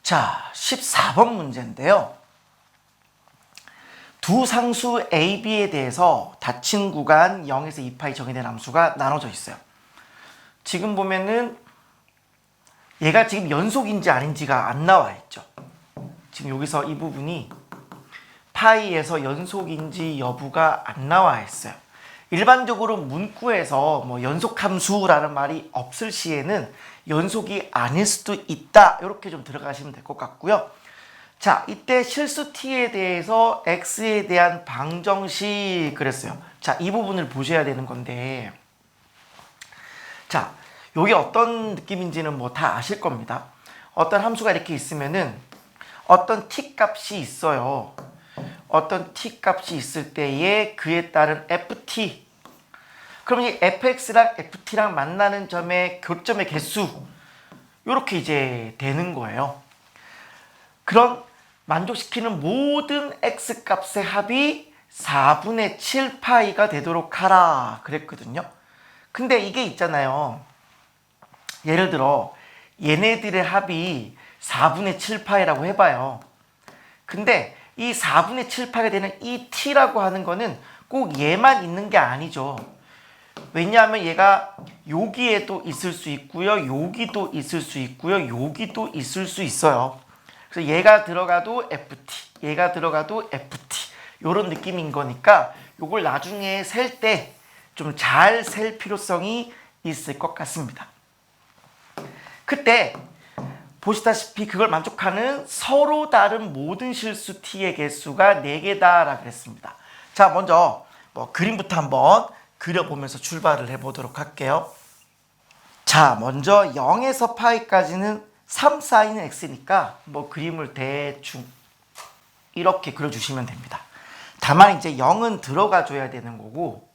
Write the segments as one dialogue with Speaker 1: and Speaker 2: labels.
Speaker 1: 자, 14번 문제인데요. 두 상수 A, B에 대해서 닫힌 구간 0에서 2파이 정의된 함수가 나눠져 있어요. 지금 보면은 얘가 지금 연속인지 아닌지가 안 나와 있죠. 지금 여기서 이 부분이 파이에서 연속인지 여부가 안 나와 있어요. 일반적으로 문구에서 뭐 연속함수라는 말이 없을 시에는 연속이 아닐 수도 있다, 이렇게 좀 들어가시면 될 것 같고요. 자, 이때 실수 t에 대해서 x에 대한 방정식 그랬어요. 자, 이 부분을 보셔야 되는 건데, 자, 이게 어떤 느낌인지는 뭐 다 아실 겁니다. 어떤 함수가 이렇게 있으면은 어떤 t 값이 있어요. 어떤 t 값이 있을 때에 그에 따른 ft, 그럼 이 fx랑 ft랑 만나는 점의 교점의 개수, 이렇게 이제 되는 거예요. 그런 만족시키는 모든 x 값의 합이 4분의 7파이가 되도록 하라 그랬거든요. 근데 이게 있잖아요. 예를 들어 얘네들의 합이 4분의 7파이라고 해봐요. 근데 이 4분의 7파이가 되는 이 t라고 하는 거는 꼭 얘만 있는 게 아니죠. 왜냐하면 얘가 여기에도 있을 수 있고요, 여기도 있을 수 있고요, 여기도 있을 수 있어요. 그래서 얘가 들어가도 ft, 얘가 들어가도 ft, 이런 느낌인 거니까 이걸 나중에 셀 때 좀 잘 셀 필요성이 있을 것 같습니다. 그때 보시다시피 그걸 만족하는 서로 다른 모든 실수 t의 개수가 4개다라고 그랬습니다. 자, 먼저 뭐 그림부터 한번 그려보면서 출발을 해보도록 할게요. 자, 먼저 0에서 파이까지는 3 사인은 x니까 뭐 그림을 대충 이렇게 그려주시면 됩니다. 다만 이제 0은 들어가 줘야 되는 거고,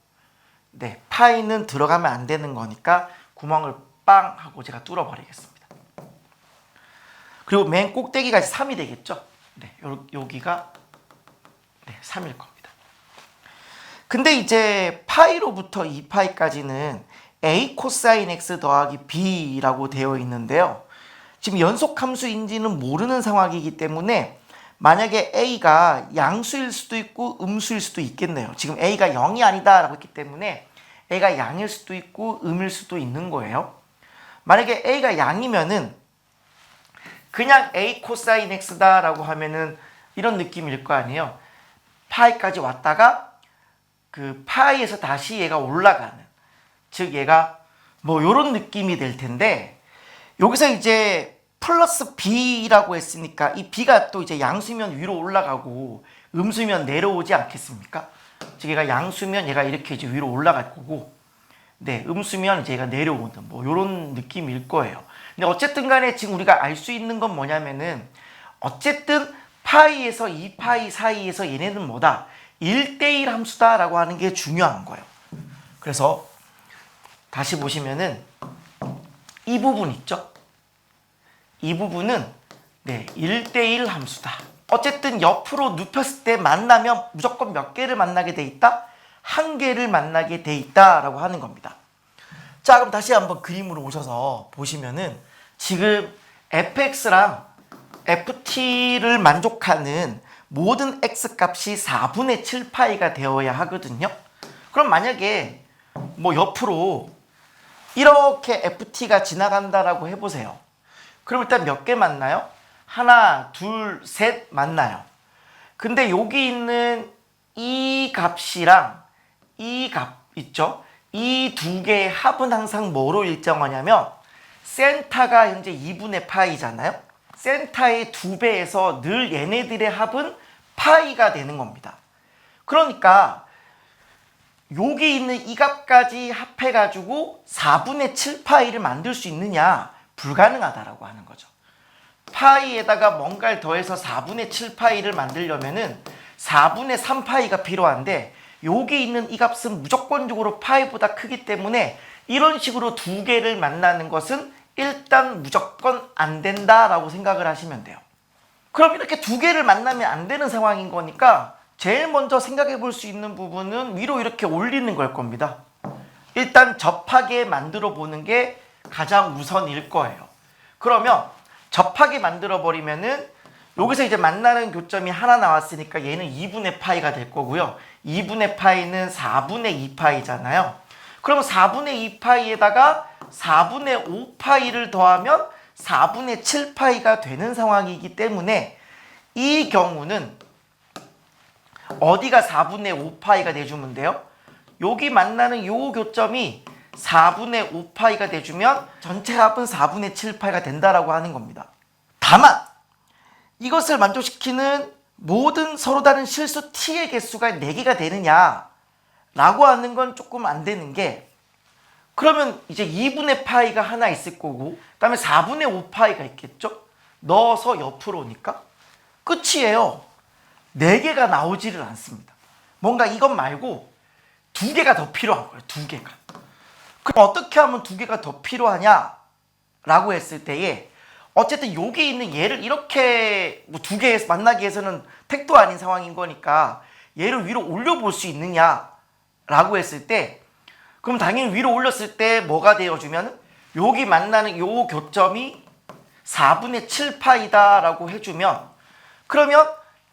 Speaker 1: 네, 파이는 들어가면 안 되는 거니까 구멍을 빵 하고 제가 뚫어버리겠습니다. 그리고 맨 꼭대기가 3이 되겠죠? 네, 여기가 3일 겁니다. 근데 이제 파이로부터 2파이까지는 a 코사인 x 더하기 b라고 되어 있는데요. 지금 연속함수인지는 모르는 상황이기 때문에 만약에 a가 양수일 수도 있고 음수일 수도 있겠네요. 지금 a가 0이 아니다 라고 했기 때문에 a가 양일 수도 있고 음일 수도 있는 거예요. 만약에 a가 양이면은 그냥 a 코사인 x다 라고 하면은 이런 느낌일 거 아니에요. 파이까지 왔다가 그 파이에서 다시 얘가 올라가는, 즉 얘가 뭐 요런 느낌이 될 텐데, 여기서 이제 플러스 b라고 했으니까 이 b가 또 이제 양수면 위로 올라가고 음수면 내려오지 않겠습니까? 즉 얘가 양수면 얘가 이렇게 이제 위로 올라갈 거고, 네, 음수면 이제 얘가 내려오는 뭐 요런 느낌일 거예요. 근데 어쨌든 간에 지금 우리가 알 수 있는 건 뭐냐면은, 어쨌든 파이에서 2파이 사이에서 얘네는 뭐다? 1대1 함수다 라고 하는 게 중요한 거예요. 그래서 다시 보시면은 이 부분 있죠? 이 부분은 1대1 함수다. 어쨌든 옆으로 눕혔을 때 만나면 무조건 몇 개를 만나게 돼 있다? 한 개를 만나게 돼 있다라고 하는 겁니다. 자, 그럼 다시 한번 그림으로 오셔서 보시면은 지금 fx랑 ft를 만족하는 모든 x 값이 4분의 7파이가 되어야 하거든요. 그럼 만약에 뭐 옆으로 이렇게 ft가 지나간다라고 해보세요. 그럼 일단 몇 개 만나요? 하나, 둘, 셋 만나요. 근데 여기 있는 이 값이랑 이 값 있죠? 이 두 개의 합은 항상 뭐로 일정하냐면, 센터가 현재 2분의 파이잖아요. 센터의 2배에서 늘 얘네들의 합은 파이가 되는 겁니다. 그러니까 여기 있는 이 값까지 합해가지고 4분의 7파이를 만들 수 있느냐? 불가능하다라고 하는 거죠. 파이에다가 뭔가를 더해서 4분의 7파이를 만들려면은 4분의 3파이가 필요한데, 여기 있는 이 값은 무조건적으로 파이보다 크기 때문에 이런 식으로 두 개를 만나는 것은 일단 무조건 안 된다라고 생각을 하시면 돼요. 그럼 이렇게 두 개를 만나면 안 되는 상황인 거니까 제일 먼저 생각해 볼 수 있는 부분은 위로 이렇게 올리는 걸 겁니다. 일단 접하게 만들어 보는 게 가장 우선일 거예요. 그러면 접하게 만들어 버리면은 여기서 이제 만나는 교점이 하나 나왔으니까 얘는 2분의 파이가 될 거고요. 2분의 파이는 4분의 2파이잖아요. 그러면 4분의 2파이에다가 4분의 5파이를 더하면 4분의 7파이가 되는 상황이기 때문에 이 경우는 어디가 4분의 5파이가 돼주면 돼요? 여기 만나는 요 교점이 4분의 5파이가 돼주면 전체 합은 4분의 7파이가 된다라고 하는 겁니다. 다만 이것을 만족시키는 모든 서로 다른 실수 t의 개수가 4개가 되느냐 라고 하는 건 조금 안 되는 게, 그러면 이제 2분의 파이가 하나 있을 거고 그 다음에 4분의 5파이가 있겠죠? 넣어서 옆으로 오니까 끝이에요. 4개가 나오지를 않습니다. 뭔가 이것 말고 2개가 더 필요한 거예요. 2개가. 그럼 어떻게 하면 2개가 더 필요하냐 라고 했을 때에 어쨌든 여기 있는 얘를 이렇게 뭐 2개 만나기 위해서는 택도 아닌 상황인 거니까 얘를 위로 올려볼 수 있느냐 라고 했을 때, 그럼 당연히 위로 올렸을 때 뭐가 되어주면 여기 만나는 요 교점이 4분의 7파이다 라고 해주면, 그러면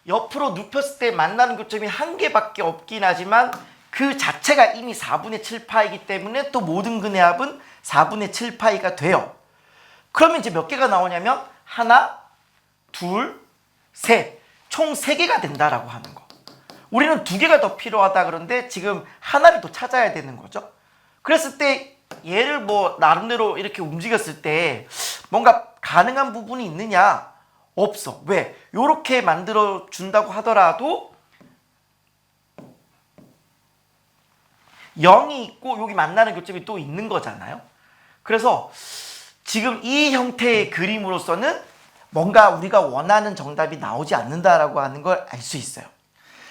Speaker 1: 옆으로 눕혔을 때 만나는 교점이 한 개밖에 없긴 하지만 그 자체가 이미 4분의 7파이기 때문에 또 모든 근의 합은 4분의 7파이가 돼요. 그러면 이제 몇 개가 나오냐면 하나, 둘, 셋, 총 3개가 된다라고 하는 거. 우리는 2개가 더 필요하다 그런데 지금 하나를 더 찾아야 되는 거죠. 그랬을 때 얘를 뭐 나름대로 이렇게 움직였을 때 뭔가 가능한 부분이 있느냐? 없어. 왜? 요렇게 만들어 준다고 하더라도 0이 있고 여기 만나는 교점이 또 있는 거잖아요. 그래서 지금 이 형태의 그림으로서는 뭔가 우리가 원하는 정답이 나오지 않는다라고 하는 걸 알 수 있어요.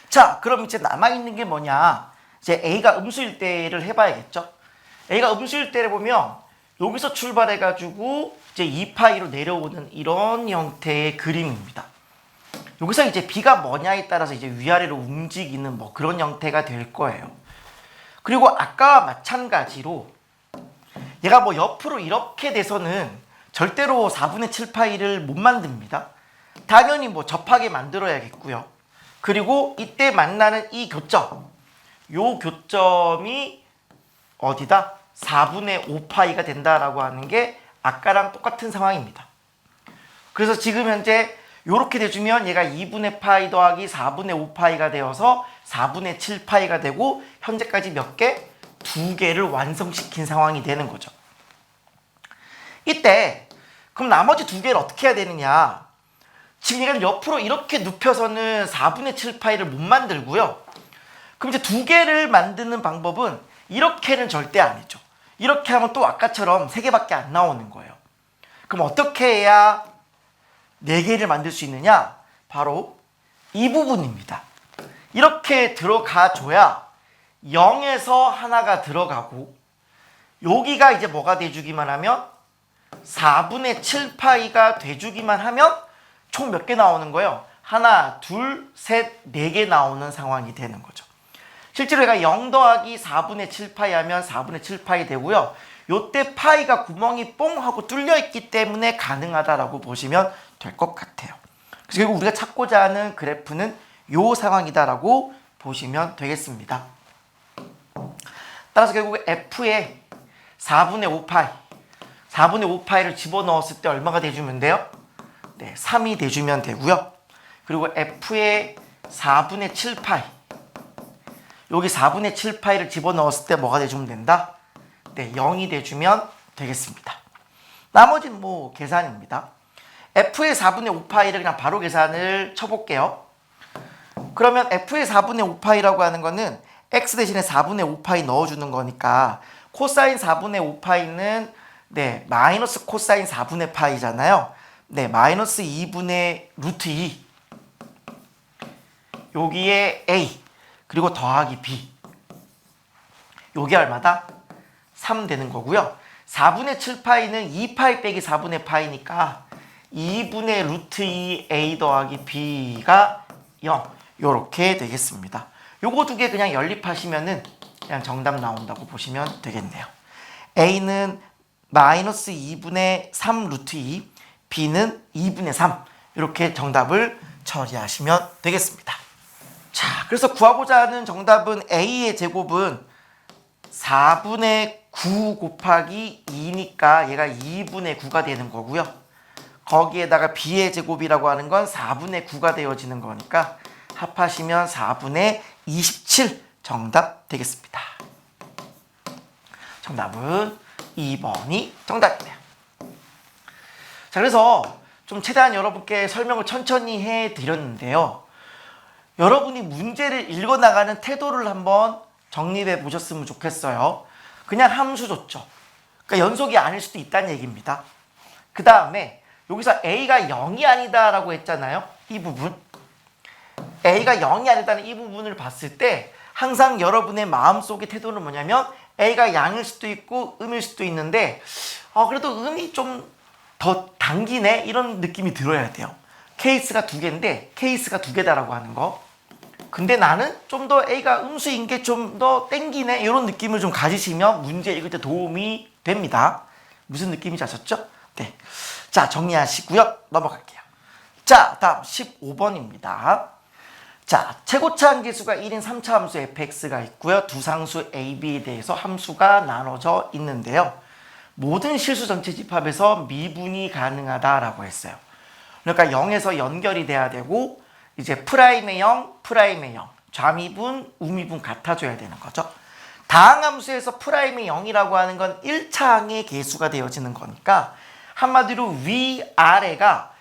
Speaker 1: 자, 그럼 이제 남아있는 게 뭐냐? 이제 A가 음수일 때를 해봐야겠죠? A가 음수일 때를 보면 여기서 출발해가지고 이제 2파이로 내려오는 이런 형태의 그림입니다. 여기서 이제 B가 뭐냐에 따라서 이제 위아래로 움직이는 뭐 그런 형태가 될 거예요. 그리고 아까와 마찬가지로 얘가 뭐 옆으로 이렇게 돼서는 절대로 4분의 7파이를 못 만듭니다. 당연히 뭐 접하게 만들어야겠고요. 그리고 이때 만나는 이 교점, 요 교점이 어디다? 4분의 5파이가 된다라고 하는 게 아까랑 똑같은 상황입니다. 그래서 지금 현재 이렇게 돼주면 얘가 2분의 파이 더하기 4분의 5파이가 되어서 4분의 7파이가 되고 현재까지 몇 개? 2개를 완성시킨 상황이 되는 거죠. 이때 그럼 나머지 2개를 어떻게 해야 되느냐? 지금 얘가 옆으로 이렇게 눕혀서는 4분의 7파이를 못 만들고요. 그럼 이제 2개를 만드는 방법은 이렇게는 절대 아니죠. 이렇게 하면 또 아까처럼 3개밖에 안 나오는 거예요. 그럼 어떻게 해야 4개를 만들 수 있느냐? 바로 이 부분입니다. 이렇게 들어가 줘야 0에서 하나가 들어가고 여기가 이제 뭐가 돼주기만 하면 4분의 7파이가 돼주기만 하면 총 몇 개 나오는 거예요? 하나, 둘, 셋, 4개 나오는 상황이 되는 거죠. 실제로 얘가 0 더하기 4분의 7파이 하면 4분의 7파이 되고요. 요때 파이가 구멍이 뽕 하고 뚫려 있기 때문에 가능하다라고 보시면 될 것 같아요. 그래서 결국 우리가 찾고자 하는 그래프는 요 상황이다라고 보시면 되겠습니다. 따라서 결국 F에 4분의 5파이, 4분의 5파이를 집어넣었을 때 얼마가 돼주면 돼요? 네, 3이 돼주면 되고요. 그리고 F에 4분의 7파이, 여기 4분의 7파이를 집어넣었을 때 뭐가 돼주면 된다? 네, 0이 돼주면 되겠습니다. 나머지는 뭐 계산입니다. F의 4분의 5파이를 그냥 바로 계산을 쳐볼게요. 그러면 F의 4분의 5파이라고 하는 거는 X 대신에 4분의 5파이 넣어주는 거니까 코사인 4분의 5파이는 네, 마이너스 코사인 4분의 파이잖아요. 네, 마이너스 2분의 루트 2 여기에 A 그리고 더하기 B 요게 얼마다? 3 되는 거고요. 4분의 7파이는 2파이 빼기 4분의 파이니까 2분의 루트 2 A 더하기 B가 0 요렇게 되겠습니다. 요거 2개 그냥 연립하시면은 그냥 정답 나온다고 보시면 되겠네요. A는 마이너스 2분의 3 루트 2, B는 2분의 3 이렇게 정답을 처리하시면 되겠습니다. 자, 그래서 구하고자 하는 정답은 A의 제곱은 4분의 9 곱하기 2니까 얘가 2분의 9가 되는 거고요. 거기에다가 B의 제곱이라고 하는 건 4분의 9가 되어지는 거니까 합하시면 4분의 27 정답 되겠습니다. 정답은 2번이 정답이네요. 자, 그래서 좀 최대한 여러분께 설명을 천천히 해드렸는데요. 여러분이 문제를 읽어나가는 태도를 한번 정립해 보셨으면 좋겠어요. 그냥 함수 줬죠. 그러니까 연속이 아닐 수도 있다는 얘기입니다. 그 다음에 여기서 A가 0이 아니다라고 했잖아요. 이 부분. A가 0이 아니다는 이 부분을 봤을 때 항상 여러분의 마음속의 태도는 뭐냐면 A가 양일 수도 있고 음일 수도 있는데 그래도 음이 좀 더 당기네 이런 느낌이 들어야 돼요. 케이스가 두 개인데 케이스가 두 개다라고 하는 거. 근데 나는 좀 더 A가 음수인 게 좀 더 땡기네 이런 느낌을 좀 가지시면 문제 읽을 때 도움이 됩니다. 무슨 느낌인지 아셨죠? 네. 자, 정리하시고요. 넘어갈게요. 자, 다음 15번입니다. 자, 최고차 함계수가 1인 3차 함수 fx가 있고요. 두 상수 a, b에 대해서 함수가 나눠져 있는데요. 모든 실수 전체 집합에서 미분이 가능하다라고 했어요. 그러니까 0에서 연결이 돼야 되고 이제 프라임의 0, 프라임의 0, 좌미분, 우미분 같아줘야 되는 거죠. 다항함수에서 프라임의 0이라고 하는 건 1차항의 계수가 되어지는 거니까 한마디로 위아래가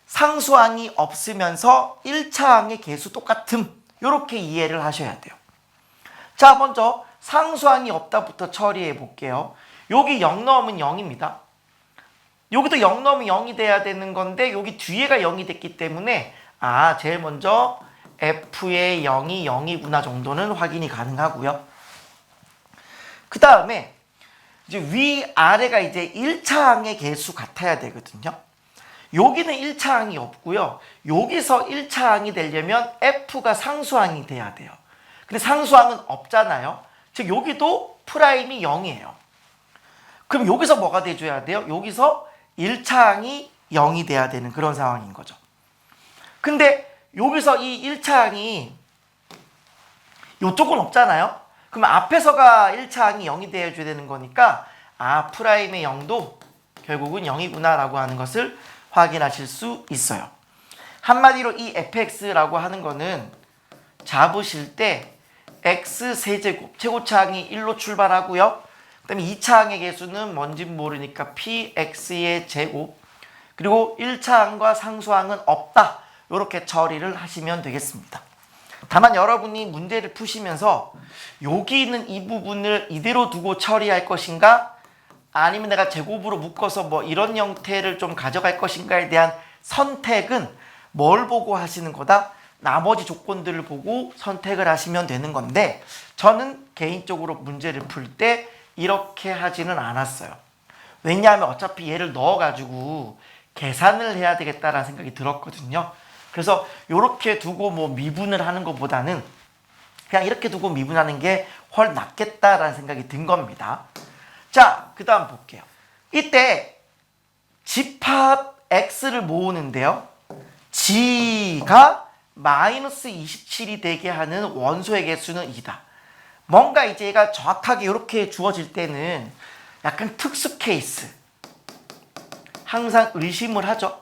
Speaker 1: 상수항이 없으면서 1차항의 계수 똑같음 이렇게 이해를 하셔야 돼요. 자, 먼저 상수항이 없다부터 처리해 볼게요. 여기 0 넣으면 0입니다. 여기도 0 넣으면 0이 돼야 되는 건데 여기 뒤에가 0이 됐기 때문에 제일 먼저 f의 0이 0이구나 정도는 확인이 가능하고요. 그 다음에 이제 위아래가 이제 1차항의 개수 같아야 되거든요. 여기는 1차항이 없고요. 여기서 1차항이 되려면 f가 상수항이 돼야 돼요. 근데 상수항은 없잖아요. 즉 여기도 프라임이 0이에요. 그럼 여기서 뭐가 돼줘야 돼요? 여기서 1차항이 0이 돼야 되는 그런 상황인 거죠. 근데 여기서 이 1차항이 이쪽은 없잖아요. 그럼 앞에서가 1차항이 0이 되어줘야 되는 거니까 프라임의 0도 결국은 0이구나 라고 하는 것을 확인하실 수 있어요. 한마디로 이 fx라고 하는 거는 잡으실 때 x세제곱 최고차항이 1로 출발하고요. 그 다음에 2차항의 개수는 뭔지 모르니까 px의 제곱 그리고 1차항과 상수항은 없다. 이렇게 처리를 하시면 되겠습니다. 다만 여러분이 문제를 푸시면서 여기 있는 이 부분을 이대로 두고 처리할 것인가 아니면 내가 제곱으로 묶어서 뭐 이런 형태를 좀 가져갈 것인가에 대한 선택은 뭘 보고 하시는 거다? 나머지 조건들을 보고 선택을 하시면 되는 건데 저는 개인적으로 문제를 풀 때 이렇게 하지는 않았어요. 왜냐하면 어차피 얘를 넣어가지고 계산을 해야 되겠다라는 생각이 들었거든요. 그래서 이렇게 두고 뭐 미분을 하는 것보다는 그냥 이렇게 두고 미분하는 게 훨 낫겠다라는 생각이 든 겁니다. 자, 그 다음 볼게요. 이때 집합 x를 모으는데요. g가 마이너스 27이 되게 하는 원소의 개수는 2다. 뭔가 이제 얘가 정확하게 이렇게 주어질 때는 약간 특수 케이스. 항상 의심을 하죠.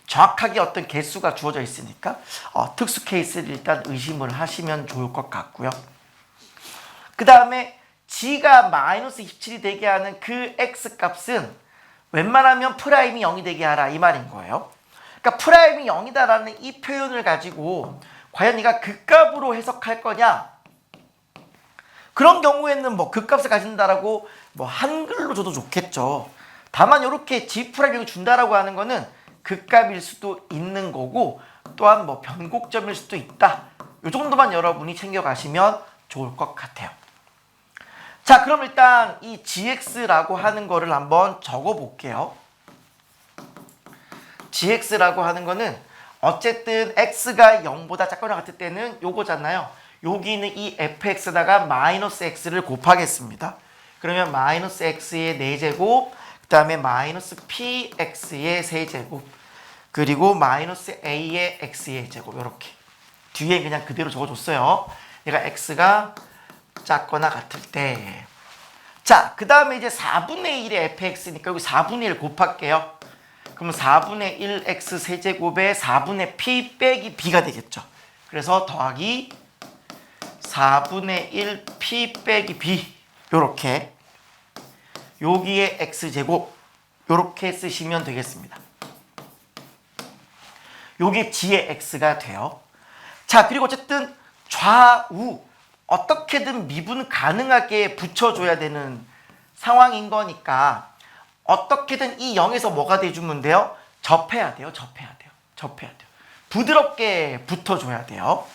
Speaker 1: 정확하게 어떤 개수가 주어져 있으니까 특수 케이스를 일단 의심을 하시면 좋을 것 같고요. 그 다음에 g가 마이너스 27이 되게 하는 그 x 값은 웬만하면 프라임이 0이 되게 하라 이 말인 거예요. 그러니까 프라임이 0이다라는 이 표현을 가지고 과연 얘가 극값으로 해석할 거냐? 그런 경우에는 뭐 극값을 가진다라고 뭐 한글로 줘도 좋겠죠. 다만 이렇게 g 프라임을 준다라고 하는 거는 극값일 수도 있는 거고 또한 뭐 변곡점일 수도 있다. 이 정도만 여러분이 챙겨가시면 좋을 것 같아요. 자, 그럼 일단 이 gx라고 하는 거를 한번 적어 볼게요. gx라고 하는 거는 어쨌든 x가 0보다 작거나 같을 때는 요거잖아요. 여기는 이 fx에다가 마이너스 x를 곱하겠습니다. 그러면 마이너스 x의 4제곱 그 다음에 마이너스 px의 세제곱, 그리고 마이너스 a의 x의 제곱. 이렇게 뒤에 그냥 그대로 적어줬어요. 얘가 x가 작거나 같을 때. 자, 그 다음에 이제 4분의 1의 fx니까 여기 4분의 1 곱할게요. 그러면 4분의 1x 세제곱에 4분의 p 빼기 b가 되겠죠. 그래서 더하기 4분의 1 p 빼기 b, 요렇게 여기에 x제곱 요렇게 쓰시면 되겠습니다. 요게 g의 x가 돼요. 자, 그리고 어쨌든 좌우 어떻게든 미분 가능하게 붙여줘야 되는 상황인 거니까 어떻게든 이 0에서 뭐가 돼주면 돼요? 접해야 돼요. 부드럽게 붙어줘야 돼요.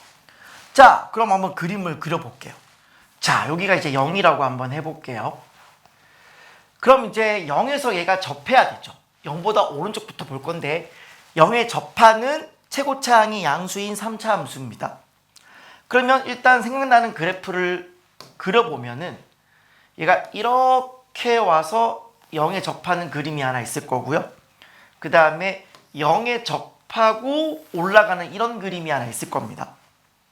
Speaker 1: 자, 그럼 한번 그림을 그려볼게요. 자, 여기가 이제 0이라고 한번 해볼게요. 그럼 이제 0에서 얘가 접해야 되죠. 0보다 오른쪽부터 볼 건데 0에 접하는 최고차항이 양수인 3차 함수입니다. 그러면 일단 생각나는 그래프를 그려보면은 얘가 이렇게 와서 0에 접하는 그림이 하나 있을 거고요. 그 다음에 0에 접하고 올라가는 이런 그림이 하나 있을 겁니다.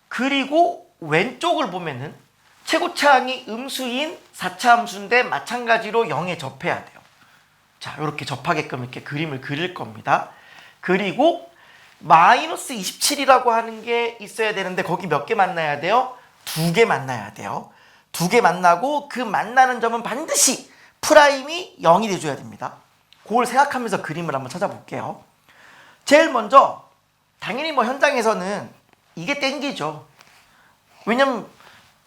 Speaker 1: 그리고 왼쪽을 보면은 최고차항이 음수인 4차 함수인데 마찬가지로 0에 접해야 돼요. 자, 이렇게 접하게끔 이렇게 그림을 그릴 겁니다. 그리고 마이너스 27이라고 하는 게 있어야 되는데 거기 몇 개 만나야 돼요? 2개 만나야 돼요. 2개 만나고 그 만나는 점은 반드시 프라임이 0이 돼줘야 됩니다. 그걸 생각하면서 그림을 한번 찾아볼게요. 제일 먼저 당연히 뭐 현장에서는 이게 땡기죠. 왜냐면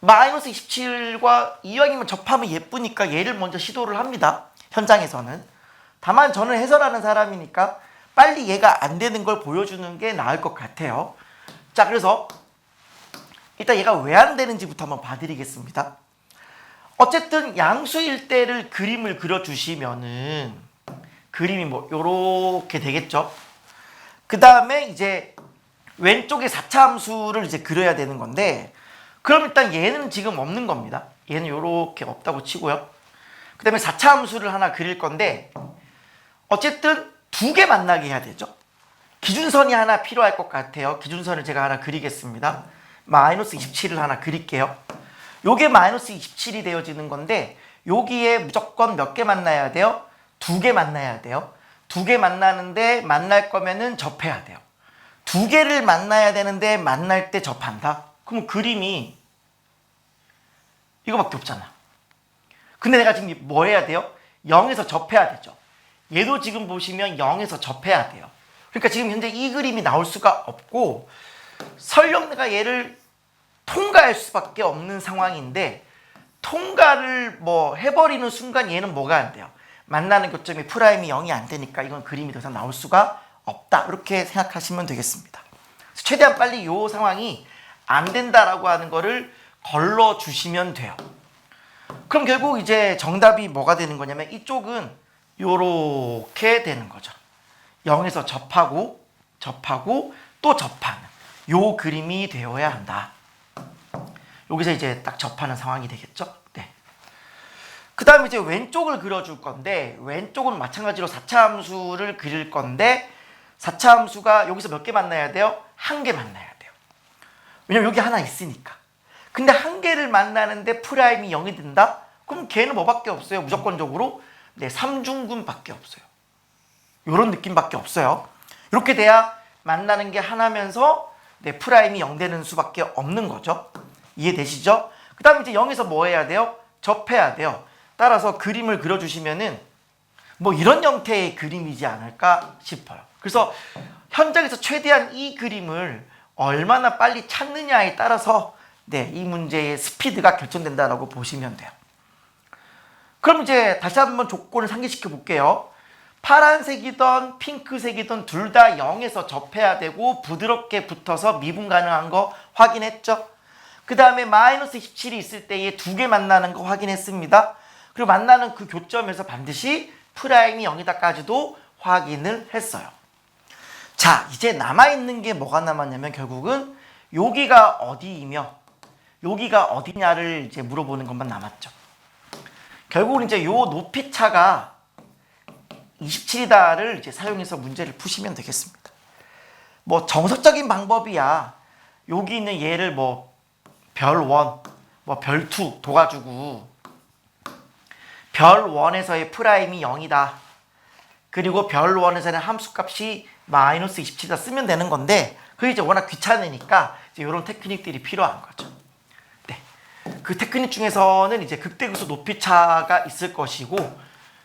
Speaker 1: 마이너스 27과 이왕이면 접하면 예쁘니까 얘를 먼저 시도를 합니다. 현장에서는. 다만 저는 해설하는 사람이니까 빨리 얘가 안 되는 걸 보여주는 게 나을 것 같아요. 자, 그래서 일단 얘가 왜 안 되는지부터 한번 봐드리겠습니다. 어쨌든 양수일 때를 그림을 그려주시면은 그림이 뭐 요렇게 되겠죠. 그 다음에 이제 왼쪽에 4차 함수를 이제 그려야 되는 건데, 그럼 일단 얘는 지금 없는 겁니다. 얘는 요렇게 없다고 치고요. 그 다음에 4차 함수를 하나 그릴 건데 어쨌든 2개 만나게 해야 되죠. 기준선이 하나 필요할 것 같아요. 기준선을 제가 하나 그리겠습니다. 마이너스 27을 하나 그릴게요. 요게 마이너스 27이 되어지는 건데 여기에 무조건 몇 개 만나야 돼요? 2개 만나야 돼요. 2개 만나는데 만날 거면은 접해야 돼요. 2개를 만나야 되는데 만날 때 접한다? 그럼 그림이 이거밖에 없잖아. 근데 내가 지금 뭐 해야 돼요? 0에서 접해야 되죠. 얘도 지금 보시면 0에서 접해야 돼요. 그러니까 지금 현재 이 그림이 나올 수가 없고 설령 내가 얘를 통과할 수밖에 없는 상황인데 통과를 뭐 해버리는 순간 얘는 뭐가 안 돼요? 만나는 교점이 프라임이 0이 안 되니까 이건 그림이 더 이상 나올 수가 없다. 이렇게 생각하시면 되겠습니다. 최대한 빨리 이 상황이 안 된다라고 하는 거를 걸러주시면 돼요. 그럼 결국 이제 정답이 뭐가 되는 거냐면 이쪽은 요렇게 되는 거죠. 0에서 접하고 또 접하는 요 그림이 되어야 한다. 여기서 이제 딱 접하는 상황이 되겠죠. 네. 그 다음에 이제 왼쪽을 그려줄 건데 왼쪽은 마찬가지로 4차 함수를 그릴 건데 4차 함수가 여기서 몇 개 만나야 돼요? 1개 만나야 돼요. 왜냐면 여기 하나 있으니까. 근데 1개를 만나는데 프라임이 0이 된다? 그럼 걔는 뭐밖에 없어요? 무조건적으로 네, 3중근밖에 없어요. 이런 느낌밖에 없어요. 이렇게 돼야 만나는 게 하나면서 네, 프라임이 0 되는 수밖에 없는 거죠. 이해되시죠? 그 다음에 이제 0에서 뭐 해야 돼요? 접해야 돼요. 따라서 그림을 그려주시면은 뭐 이런 형태의 그림이지 않을까 싶어요. 그래서 현장에서 최대한 이 그림을 얼마나 빨리 찾느냐에 따라서 네, 이 문제의 스피드가 결정된다라고 보시면 돼요. 그럼 이제 다시 한번 조건을 상기시켜 볼게요. 파란색이든 핑크색이든 둘 다 0에서 접해야 되고 부드럽게 붙어서 미분 가능한 거 확인했죠? 그 다음에 마이너스 17이 있을 때에 2개 만나는 거 확인했습니다. 그리고 만나는 그 교점에서 반드시 프라임이 0이다까지도 확인을 했어요. 자, 이제 남아있는 게 뭐가 남았냐면 결국은 여기가 어디이며 여기가 어디냐를 이제 물어보는 것만 남았죠. 결국은 이제 요 높이 차가 27이다를 이제 사용해서 문제를 푸시면 되겠습니다. 뭐 정석적인 방법이야. 여기 있는 얘를 뭐 별1, 뭐 별2 둬가지고 별1에서의 프라임이 0이다. 그리고 별1에서는 함수값이 마이너스 27이다 쓰면 되는 건데 그게 이제 워낙 귀찮으니까 이제 이런 테크닉들이 필요한 거죠. 네. 그 테크닉 중에서는 이제 극대극소 높이차가 있을 것이고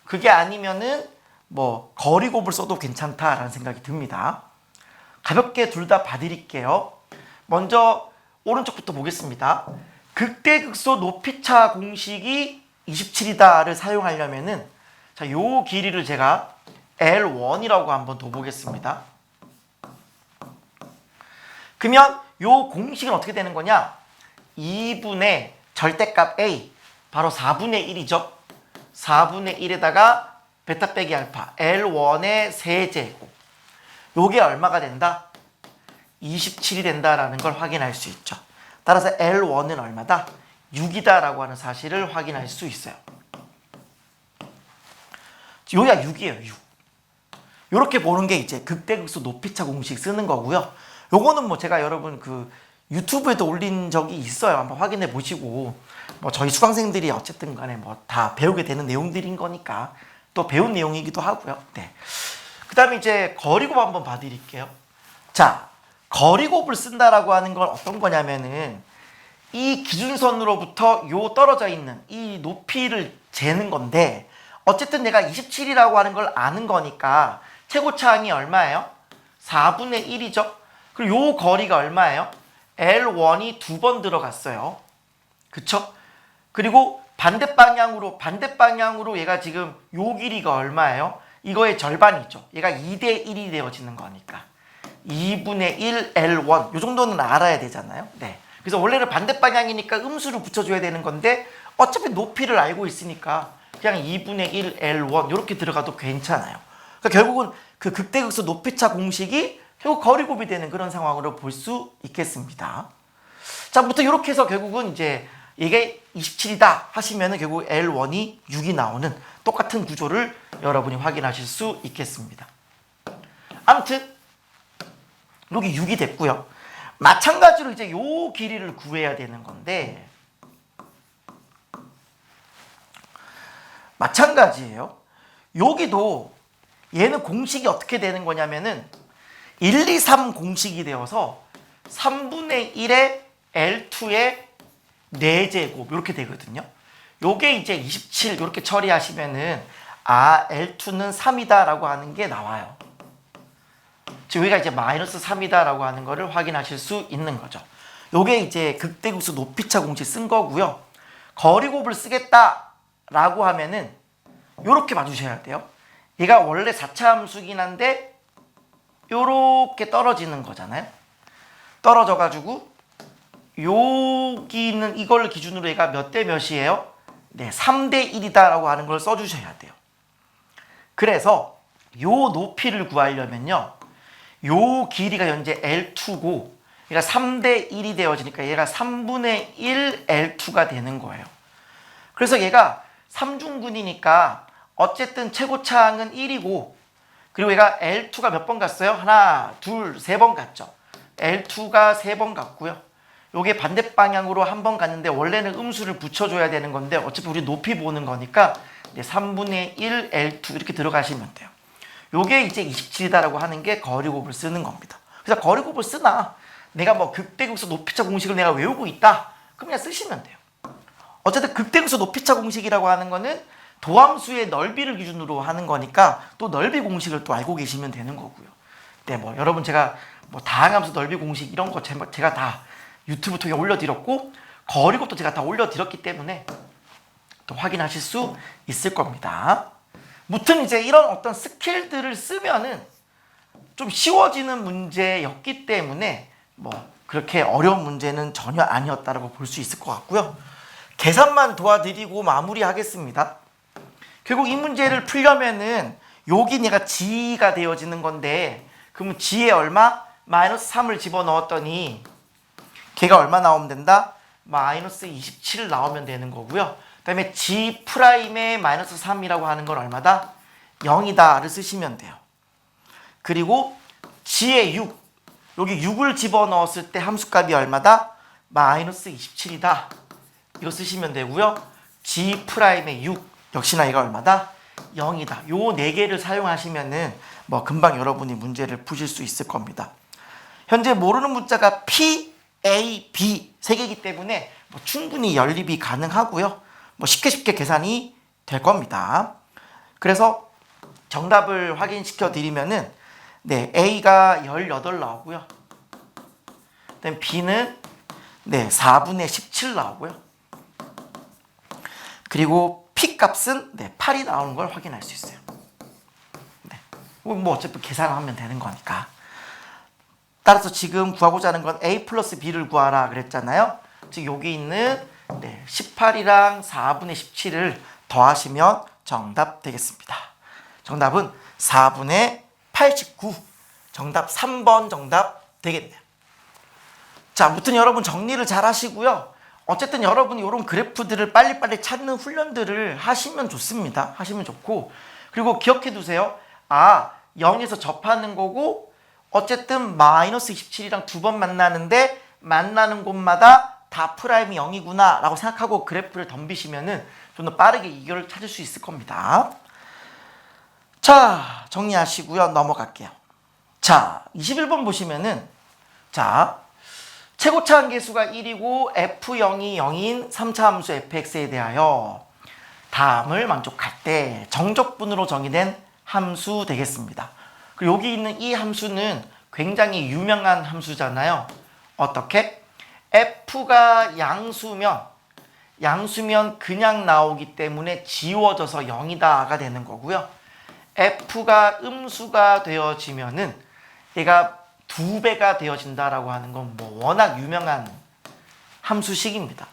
Speaker 1: 그게 아니면은 뭐 거리곱을 써도 괜찮다라는 생각이 듭니다. 가볍게 둘 다 봐드릴게요. 먼저 오른쪽부터 보겠습니다. 극대극소 높이차 공식이 27이다를 사용하려면은 자, 요 길이를 제가 L1이라고 한번 둬보겠습니다. 그러면 요 공식은 어떻게 되는 거냐? 2분의 절대값 A 바로 4분의 1이죠. 4분의 1에다가 베타 빼기 알파 L1의 세제곱 요게 얼마가 된다? 27이 된다라는 걸 확인할 수 있죠. 따라서 L1은 얼마다? 6이다라고 하는 사실을 확인할 수 있어요. 요야 6이에요. 6. 요렇게 보는 게 이제 극대극소 높이차 공식 쓰는 거고요. 요거는 뭐 제가 여러분 그 유튜브에도 올린 적이 있어요. 한번 확인해 보시고 뭐 저희 수강생들이 어쨌든 간에 뭐 다 배우게 되는 내용들인 거니까 또 배운 내용이기도 하고요. 네. 그 다음에 이제 거리곱 한번 봐드릴게요. 자, 거리곱을 쓴다라고 하는 건 어떤 거냐면은 이 기준선으로부터 요 떨어져 있는 이 높이를 재는 건데 어쨌든 내가 27이라고 하는 걸 아는 거니까 최고차항이 얼마예요? 4분의 1이죠. 그리고 요 거리가 얼마예요? L1이 2번 들어갔어요. 그쵸? 그리고 반대 방향으로 얘가 지금 요 길이가 얼마예요? 이거의 절반이죠. 얘가 2대 1이 되어지는 거니까 2분의 1 L1 요 정도는 알아야 되잖아요. 네. 그래서 원래는 반대 방향이니까 음수를 붙여줘야 되는 건데 어차피 높이를 알고 있으니까 그냥 2분의 1 L1 이렇게 들어가도 괜찮아요. 그러니까 결국은 그 극대극소 높이차 공식이 결국 거리곱이 되는 그런 상황으로 볼 수 있겠습니다. 자, 부터 이렇게 해서 결국은 이제 이게 27이다 하시면은 결국 L1이 6이 나오는 똑같은 구조를 여러분이 확인하실 수 있겠습니다. 아무튼 여기 6이 됐고요. 마찬가지로 이제 요 길이를 구해야 되는 건데 마찬가지예요. 여기도 얘는 공식이 어떻게 되는 거냐면은 1, 2, 3 공식이 되어서 3분의 1의 L2의 4제곱 이렇게 되거든요. 요게 이제 27 이렇게 처리하시면은 아 L2는 3이다 라고 하는 게 나와요. 즉 여기가 이제 마이너스 3이다 라고 하는 거를 확인하실 수 있는 거죠. 요게 이제 극대극소 높이차 공식 쓴 거고요. 거리곱을 쓰겠다 라고 하면은 요렇게 봐주셔야 돼요. 얘가 원래 4차 함수긴 한데 요렇게 떨어지는 거잖아요. 떨어져 가지고 여기는 이걸 기준으로 얘가 몇 대 몇이에요? 네, 3대 1이다 라고 하는 걸 써주셔야 돼요. 그래서 요 높이를 구하려면요. 요 길이가 현재 L2고 얘가 3대 1이 되어지니까 얘가 3분의 1 L2가 되는 거예요. 그래서 얘가 3중근이니까 어쨌든 최고차항은 1이고 그리고 얘가 L2가 몇 번 갔어요? 하나, 둘, 세 번 갔죠. L2가 3번 갔고요. 요게 반대 방향으로 한 번 갔는데 원래는 음수를 붙여줘야 되는 건데 어차피 우리 높이 보는 거니까 3분의 1 L2 이렇게 들어가시면 돼요. 요게 이제 27이다라고 하는 게 거리곱을 쓰는 겁니다. 그래서 거리곱을 쓰나 내가 뭐 극대극소 높이차 공식을 내가 외우고 있다 그럼 그냥 쓰시면 돼요. 어쨌든 극대극소 높이차 공식이라고 하는 거는 도함수의 넓이를 기준으로 하는 거니까 또 넓이 공식을 또 알고 계시면 되는 거고요. 네, 뭐 여러분 제가 뭐 다항함수 넓이 공식 이런 거 제가 다 유튜브 통해 올려드렸고 거리곱도 제가 다 올려드렸기 때문에 또 확인하실 수 있을 겁니다. 무튼 이제 이런 어떤 스킬들을 쓰면은 좀 쉬워지는 문제였기 때문에 뭐 그렇게 어려운 문제는 전혀 아니었다라고 볼 수 있을 것 같고요. 계산만 도와드리고 마무리하겠습니다. 결국 이 문제를 풀려면은 여기 얘가 g가 되어지는 건데 그러면 g에 얼마? 마이너스 3을 집어넣었더니 걔가 얼마 나오면 된다? 마이너스 27 나오면 되는 거고요. 그 다음에 g 프라임의 마이너스 3이라고 하는 건 얼마다? 0이다를 쓰시면 돼요. 그리고 g의 6, 여기 6을 집어넣었을 때 함수값이 얼마다? 마이너스 27이다. 이거 쓰시면 되고요. g'의 6, 역시나 이거 얼마다? 0이다. 요 4개를 사용하시면은 뭐 금방 여러분이 문제를 푸실 수 있을 겁니다. 현재 모르는 문자가 P, A, B 3개이기 때문에 뭐 충분히 연립이 가능하고요. 뭐 쉽게 계산이 될 겁니다. 그래서 정답을 확인시켜 드리면은 네, A가 18 나오고요. 그다음 B는 네, 4분의 17 나오고요. 그리고 P 값은 네, 8이 나오는 걸 확인할 수 있어요. 네. 뭐 어차피 계산하면 되는 거니까. 따라서 지금 구하고자 하는 건 A 플러스 B를 구하라 그랬잖아요. 즉 여기 있는 네, 18이랑 4분의 17을 더하시면 정답 되겠습니다. 정답은 4분의 89. 정답 3번 정답 되겠네요. 자, 아무튼 여러분 정리를 잘 하시고요. 어쨌든 여러분이 이런 그래프들을 빨리빨리 찾는 훈련들을 하시면 좋습니다. 하시면 좋고, 그리고 기억해 두세요. 0에서 접하는 거고 어쨌든 마이너스 27이랑 2번 만나는데 만나는 곳마다 다 프라임이 0이구나 라고 생각하고 그래프를 덤비시면은 좀 더 빠르게 이거를 찾을 수 있을 겁니다. 자, 정리하시고요. 넘어갈게요. 자, 21번 보시면은 자, 최고차 한계수가 1이고 F0이 0인 3차 함수 fx에 대하여 다음을 만족할 때 정적분으로 정의된 함수 되겠습니다. 그리고 여기 있는 이 함수는 굉장히 유명한 함수잖아요. 어떻게? F가 양수면 그냥 나오기 때문에 지워져서 0이다가 되는 거고요. F가 음수가 되어지면은 얘가 2배가 되어진다라고 하는 건 뭐 워낙 유명한 함수식입니다.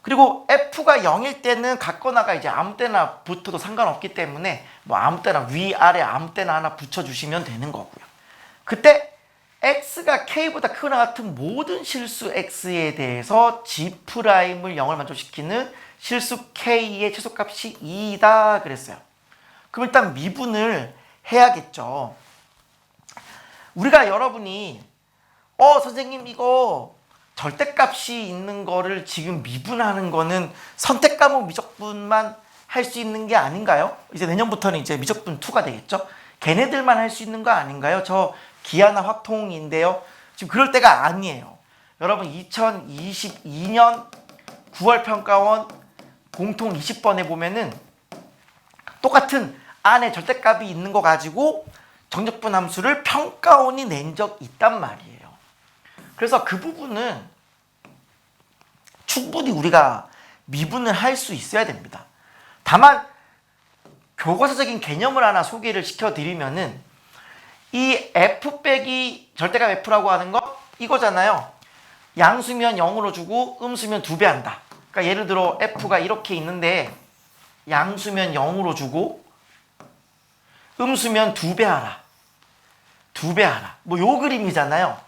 Speaker 1: 그리고 F가 0일 때는 같거나가 이제 아무 때나 붙어도 상관없기 때문에 뭐 아무 때나 위아래 아무 때나 하나 붙여주시면 되는 거고요. 그때 X가 K보다 크거나 같은 모든 실수 X에 대해서 G'을 0을 만족시키는 실수 K의 최소값이 2이다 그랬어요. 그럼 일단 미분을 해야겠죠. 우리가 여러분이 선생님 이거 절대값이 있는 거를 지금 미분하는 거는 선택과목 미적분만 할 수 있는 게 아닌가요? 이제 내년부터는 이제 미적분 2가 되겠죠? 걔네들만 할 수 있는 거 아닌가요? 저 기하나 확통인데요. 지금 그럴 때가 아니에요. 여러분 2022년 9월 평가원 공통 20번에 보면은 똑같은 안에 절대값이 있는 거 가지고 정적분 함수를 평가원이 낸 적 있단 말이에요. 그래서 그 부분은 충분히 우리가 미분을 할 수 있어야 됩니다. 다만 교과서적인 개념을 하나 소개를 시켜드리면은 이 F 빼기 절대값 F라고 하는 거 이거잖아요. 양수면 0으로 주고 음수면 2배 한다. 그러니까 예를 들어 F가 이렇게 있는데 양수면 0으로 주고 음수면 2배 하라. 2배 하라. 뭐 요 그림이잖아요.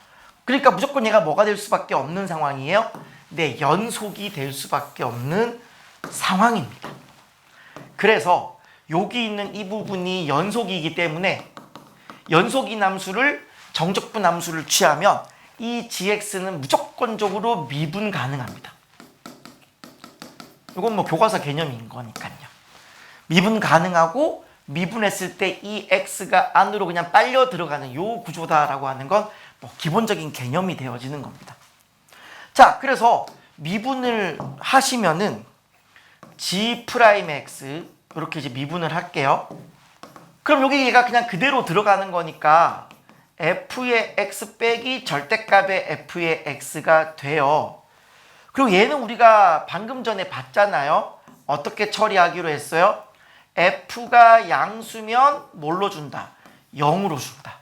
Speaker 1: 그러니까 무조건 얘가 뭐가 될 수밖에 없는 상황이에요? 네, 연속이 될 수밖에 없는 상황입니다. 그래서 여기 있는 이 부분이 연속이기 때문에 연속인 함수를 정적분 함수를 취하면 이 gx는 무조건적으로 미분 가능합니다. 이건 뭐 교과서 개념인 거니까요. 미분 가능하고 미분했을 때 이 x가 안으로 그냥 빨려 들어가는 요 구조다라고 하는 건 뭐 기본적인 개념이 되어지는 겁니다. 자, 그래서 미분을 하시면은 g'x 이렇게 이제 미분을 할게요. 그럼 여기 얘가 그냥 그대로 들어가는 거니까 f의 x 빼기 절대값의 f의 x가 돼요. 그리고 얘는 우리가 방금 전에 봤잖아요. 어떻게 처리하기로 했어요? f가 양수면 뭘로 준다? 0으로 준다.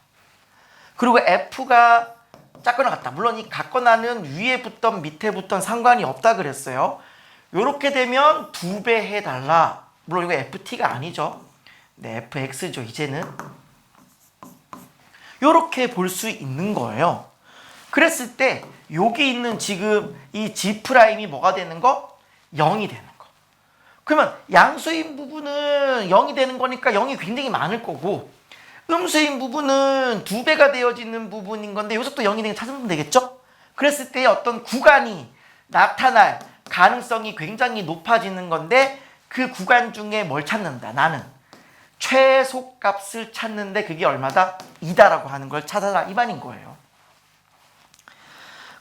Speaker 1: 그리고 f가 작거나 같다. 물론 이 같거나는 위에 붙던 밑에 붙던 상관이 없다 그랬어요. 이렇게 되면 2배 해달라. 물론 이거 ft가 아니죠. 네, fx죠. 이제는 이렇게 볼 수 있는 거예요. 그랬을 때 여기 있는 지금 이 g'이 뭐가 되는 거? 0이 되는 거. 그러면 양수인 부분은 0이 되는 거니까 0이 굉장히 많을 거고, 음수인 부분은 2배가 되어지는 부분인 건데 여기서 또 0이 되는 거 찾으면 되겠죠? 그랬을 때 어떤 구간이 나타날 가능성이 굉장히 높아지는 건데, 그 구간 중에 뭘 찾는다? 나는 최소값을 찾는데 그게 얼마다? 2다라고 하는 걸 찾아라, 이 말인 거예요.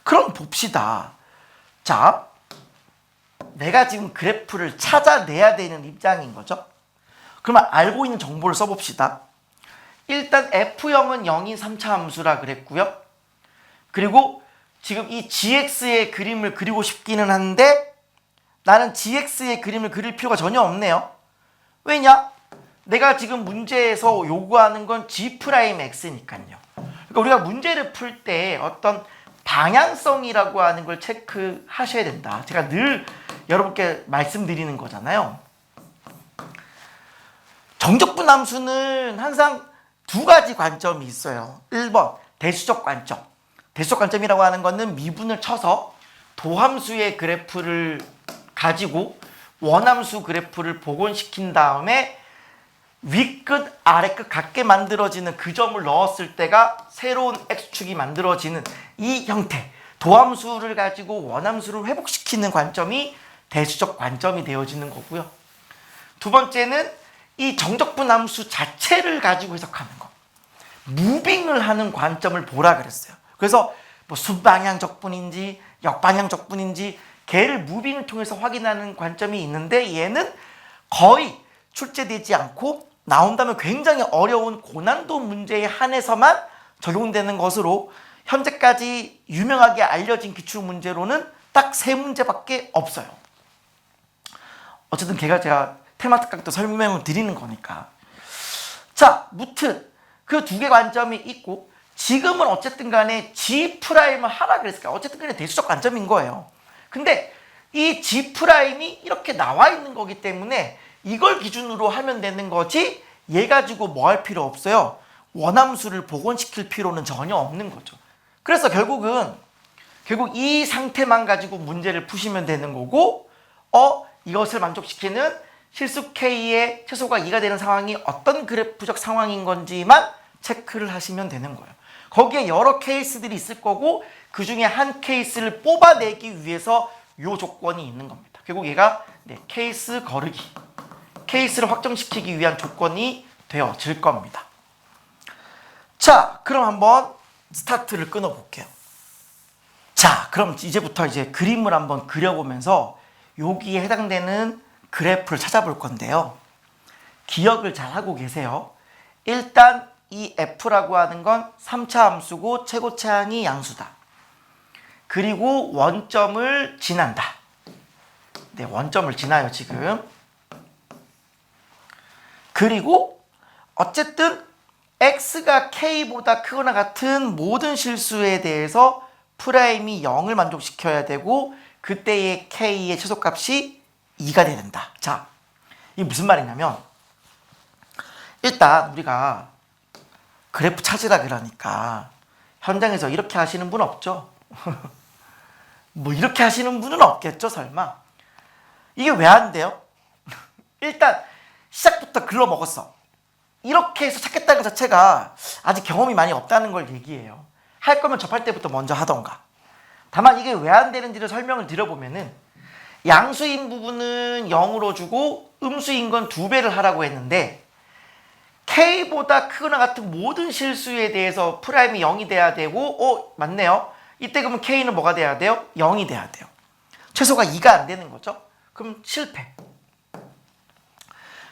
Speaker 1: 그럼 봅시다. 자, 내가 지금 그래프를 찾아내야 되는 입장인 거죠. 그러면 알고 있는 정보를 써봅시다. 일단 F형은 0인 3차 함수라 그랬고요. 그리고 지금 이 gx의 그림을 그리고 싶기는 한데 나는 gx의 그림을 그릴 필요가 전혀 없네요. 왜냐? 내가 지금 문제에서 요구하는 건 g'x니까요. 그러니까 우리가 문제를 풀 때 어떤 방향성이라고 하는 걸 체크하셔야 된다. 제가 늘 여러분께 말씀드리는 거잖아요. 정적분 함수는 항상 두 가지 관점이 있어요. 1번 대수적 관점. 대수적 관점이라고 하는 거는 미분을 쳐서 도함수의 그래프를 가지고 원함수 그래프를 복원시킨 다음에 윗끝 아래끝 같게 만들어지는 그 점을 넣었을 때가 새로운 x축이 만들어지는 이 형태, 도함수를 가지고 원함수를 회복시키는 관점이 대수적 관점이 되어지는 거고요. 두 번째는 이 정적분 함수 자체를 가지고 해석하는 거, 무빙을 하는 관점을 보라 그랬어요. 그래서 뭐 순방향 적분인지 역방향 적분인지 걔를 무빙을 통해서 확인하는 관점이 있는데, 얘는 거의 출제되지 않고 나온다면 굉장히 어려운 고난도 문제에 한해서만 적용되는 것으로 현재까지 유명하게 알려진 기출문제로는 딱 3문제밖에 없어요. 어쨌든 제가 테마트 각도 설명을 드리는 거니까. 자, 무튼 그 두 개 관점이 있고, 지금은 어쨌든 간에 G'을 하라 그랬으니까 어쨌든 간에 대수적 관점인 거예요. 근데 이 G'이 이렇게 나와 있는 거기 때문에 이걸 기준으로 하면 되는 거지, 얘 가지고 뭐 할 필요 없어요. 원함수를 복원시킬 필요는 전혀 없는 거죠. 그래서 결국 이 상태만 가지고 문제를 푸시면 되는 거고, 이것을 만족시키는 실수 K의 최소가 2가 되는 상황이 어떤 그래프적 상황인 건지만 체크를 하시면 되는 거예요. 거기에 여러 케이스들이 있을 거고, 그 중에 한 케이스를 뽑아내기 위해서 요 조건이 있는 겁니다. 결국 얘가 케이스 거르기, 케이스를 확정시키기 위한 조건이 되어질 겁니다. 자, 그럼 한번 스타트를 끊어볼게요. 자, 그럼 이제부터 이제 그림을 한번 그려보면서 여기에 해당되는 그래프를 찾아볼 건데요. 기억을 잘 하고 계세요. 일단 이 F라고 하는 건 3차 함수고 최고차항이 양수다. 그리고 원점을 지난다. 네, 원점을 지나요 지금. 그리고 어쨌든 x가 k보다 크거나 같은 모든 실수에 대해서 프라임이 0을 만족시켜야 되고, 그때의 k의 최소값이 2가 돼야 된다. 자, 이게 무슨 말이냐면, 일단 우리가 그래프 찾으라 그러니까 현장에서 이렇게 하시는 분 없죠? 뭐 이렇게 하시는 분은 없겠죠, 설마. 이게 왜 안 돼요? 일단 시작부터 글러먹었어. 이렇게 해서 찾겠다는 것 자체가 아직 경험이 많이 없다는 걸 얘기해요. 할 거면 접할 때부터 먼저 하던가. 다만 이게 왜 안 되는지를 설명을 드려보면은, 양수인 부분은 0으로 주고 음수인 건 2배를 하라고 했는데, K보다 크거나 같은 모든 실수에 대해서 프라임이 0이 돼야 되고, 맞네요. 이때 그러면 K는 뭐가 돼야 돼요? 0이 돼야 돼요. 최소가 2가 안 되는 거죠. 그럼 실패.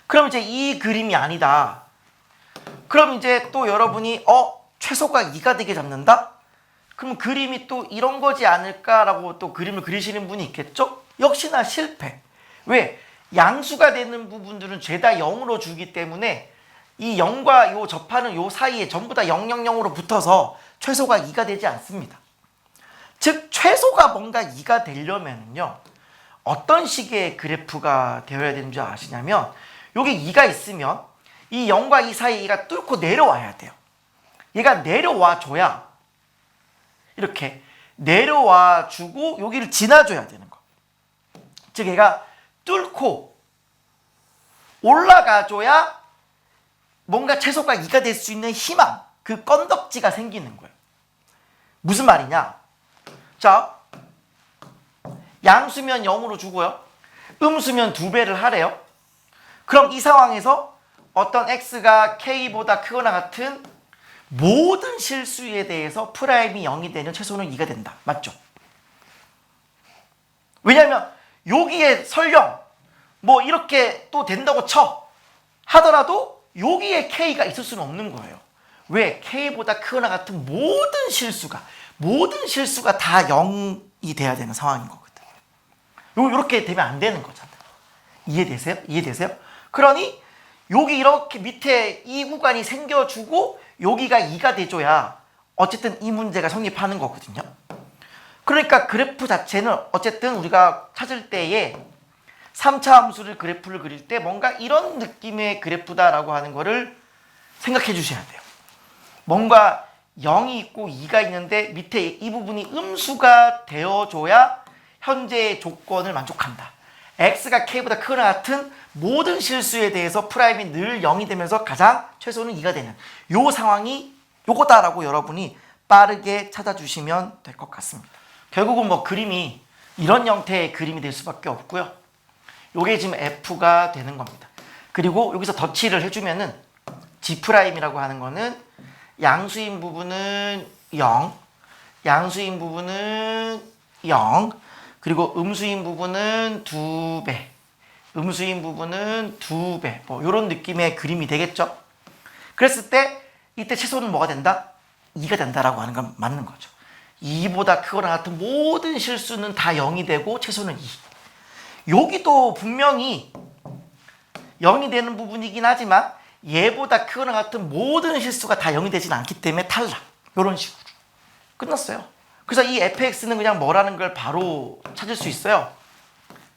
Speaker 1: 그럼 이제 이 그림이 아니다. 그럼 이제 또 여러분이 최소가 2가 되게 잡는다? 그럼 그림이 또 이런 거지 않을까라고 또 그림을 그리시는 분이 있겠죠? 역시나 실패. 왜? 양수가 되는 부분들은 죄다 0으로 주기 때문에 이 0과 요 접하는 요 사이에 전부 다 0, 0, 0으로 붙어서 최소가 2가 되지 않습니다. 즉 최소가 뭔가 2가 되려면요, 어떤 식의 그래프가 되어야 되는 줄 아시냐면, 여기 2가 있으면 이 0과 2 사이에 얘가 뚫고 내려와야 돼요. 얘가 내려와 줘야, 이렇게 내려와 주고 여기를 지나줘야 되는 거. 즉 얘가 뚫고 올라가줘야 뭔가 최소가 2가 될 수 있는 희망, 그 건덕지가 생기는 거예요. 무슨 말이냐? 자, 양수면 0으로 주고요. 음수면 2배를 하래요. 그럼 이 상황에서 어떤 x가 k보다 크거나 같은 모든 실수에 대해서 프라임이 0이 되는 최소는 2가 된다. 맞죠? 왜냐하면 여기에 설령 뭐 이렇게 또 된다고 쳐 하더라도 여기에 k가 있을 수는 없는 거예요. 왜? k보다 크거나 같은 모든 실수가 다 0이 돼야 되는 상황인 거거든요. 이렇게 되면 안 되는 거잖아요. 이해되세요? 이해되세요? 그러니 여기 이렇게 밑에 이 구간이 생겨주고 여기가 2가 돼줘야 어쨌든 이 문제가 성립하는 거거든요. 그러니까 그래프 자체는 어쨌든 우리가 찾을 때에 3차 함수를 그래프를 그릴 때 뭔가 이런 느낌의 그래프다라고 하는 거를 생각해 주셔야 돼요. 뭔가 0이 있고 2가 있는데 밑에 이 부분이 음수가 되어줘야 현재의 조건을 만족한다. x가 k보다 크거나 같은 모든 실수에 대해서 프라임이 늘 0이 되면서 가장 최소는 2가 되는 요 상황이 요거다라고 여러분이 빠르게 찾아주시면 될 것 같습니다. 결국은 뭐 그림이 이런 형태의 그림이 될 수밖에 없고요. 요게 지금 f가 되는 겁니다. 그리고 여기서 덧칠을 해주면은 g'이라고 하는 거는 양수인 부분은 0, 양수인 부분은 0, 그리고 음수인 부분은 2배, 음수인 부분은 2배, 뭐 이런 느낌의 그림이 되겠죠. 그랬을 때 이때 최소는 뭐가 된다? 2가 된다라고 하는 건 맞는 거죠. 2보다 크거나 같은 모든 실수는 다 0이 되고 최소는 2. 여기도 분명히 0이 되는 부분이긴 하지만 얘보다 크거나 같은 모든 실수가 다 0이 되진 않기 때문에 탈락. 이런 식으로 끝났어요. 그래서 이 fx는 그냥 뭐라는 걸 바로 찾을 수 있어요.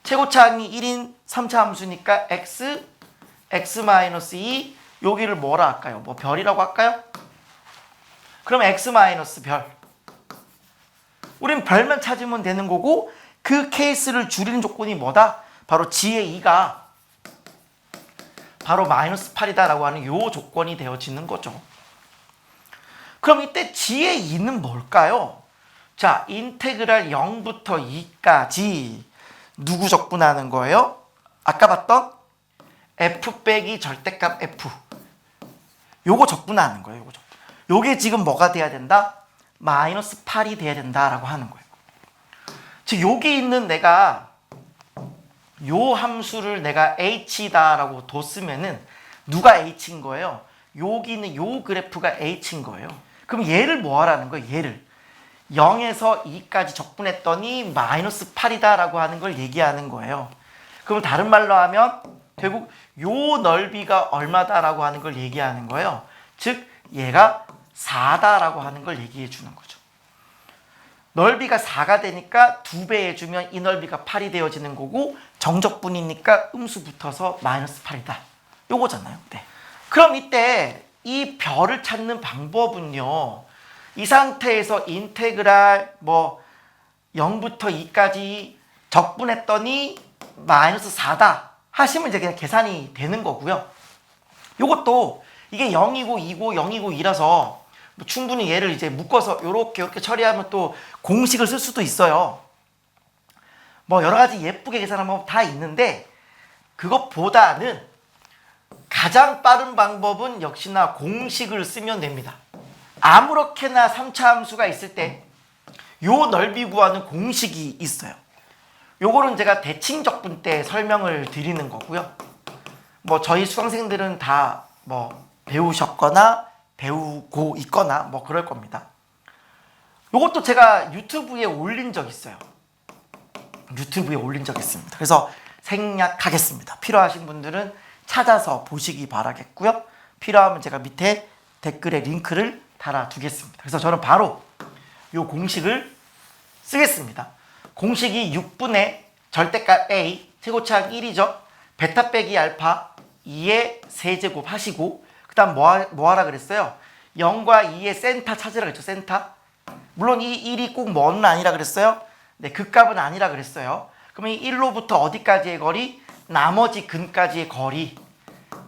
Speaker 1: 최고차항이 1인 3차 함수니까 x, x-2 여기를 뭐라 할까요? 뭐 별이라고 할까요? 그럼 x-별. 우린 별만 찾으면 되는 거고 그 케이스를 줄이는 조건이 뭐다? 바로 g의 2가 바로 -8이다라고 하는 요 조건이 되어지는 거죠. 그럼 이때 g의 2는 뭘까요? 자, 인테그랄 0부터 2까지 누구 적분하는 거예요? 아까 봤던 f 빼기 절대값 f. 요거 적분하는 거예요. 요거 적분. 요게 지금 뭐가 돼야 된다? -8이 돼야 된다라고 하는 거예요. 즉 여기 있는 내가 요 함수를 내가 h다라고 뒀으면은 누가 h인 거예요? 여기 있는 요 그래프가 h인 거예요. 그럼 얘를 뭐 하라는 거예요? 얘를 0에서 2까지 적분했더니 -8이다라고 하는 걸 얘기하는 거예요. 그럼 다른 말로 하면 결국 요 넓이가 얼마다라고 하는 걸 얘기하는 거예요. 즉 얘가 4다라고 하는 걸 얘기해 주는 거죠. 넓이가 4가 되니까 2배 해주면 이 넓이가 8이 되어지는 거고 정적분이니까 음수 붙어서 -8이다. 요거잖아요. 네. 그럼 이때 이 별을 찾는 방법은요. 이 상태에서 인테그랄 뭐 0부터 2까지 적분했더니 -4다 하시면 이제 그냥 계산이 되는 거고요. 요것도 이게 0이고 2고 0이고 2라서 뭐 충분히 얘를 이제 묶어서 요렇게 처리하면 또 공식을 쓸 수도 있어요. 뭐 여러 가지 예쁘게 계산하는 법 다 있는데 그것보다는 가장 빠른 방법은 역시나 공식을 쓰면 됩니다. 아무렇게나 3차 함수가 있을 때 요 넓이 구하는 공식이 있어요. 요거는 제가 대칭 적분 때 설명을 드리는 거고요. 뭐 저희 수강생들은 다 뭐 배우셨거나 배우고 있거나 뭐 그럴 겁니다. 요것도 제가 유튜브에 올린 적 있어요. 유튜브에 올린 적 있습니다. 그래서 생략하겠습니다. 필요하신 분들은 찾아서 보시기 바라겠고요. 필요하면 제가 밑에 댓글에 링크를 달아두겠습니다. 그래서 저는 바로 요 공식을 쓰겠습니다. 공식이 6분의 절대값 a 최고차항 1이죠. 베타 빼기 알파 2의 세제곱 하시고 그 다음 뭐 하라 그랬어요? 0과 2의 센터 찾으라 그랬죠. 센터. 물론 이 1이 꼭 뭐는 아니라 그랬어요. 네, 그 값은 아니라 그랬어요. 그러면 이 1로부터 어디까지의 거리? 나머지 근까지의 거리.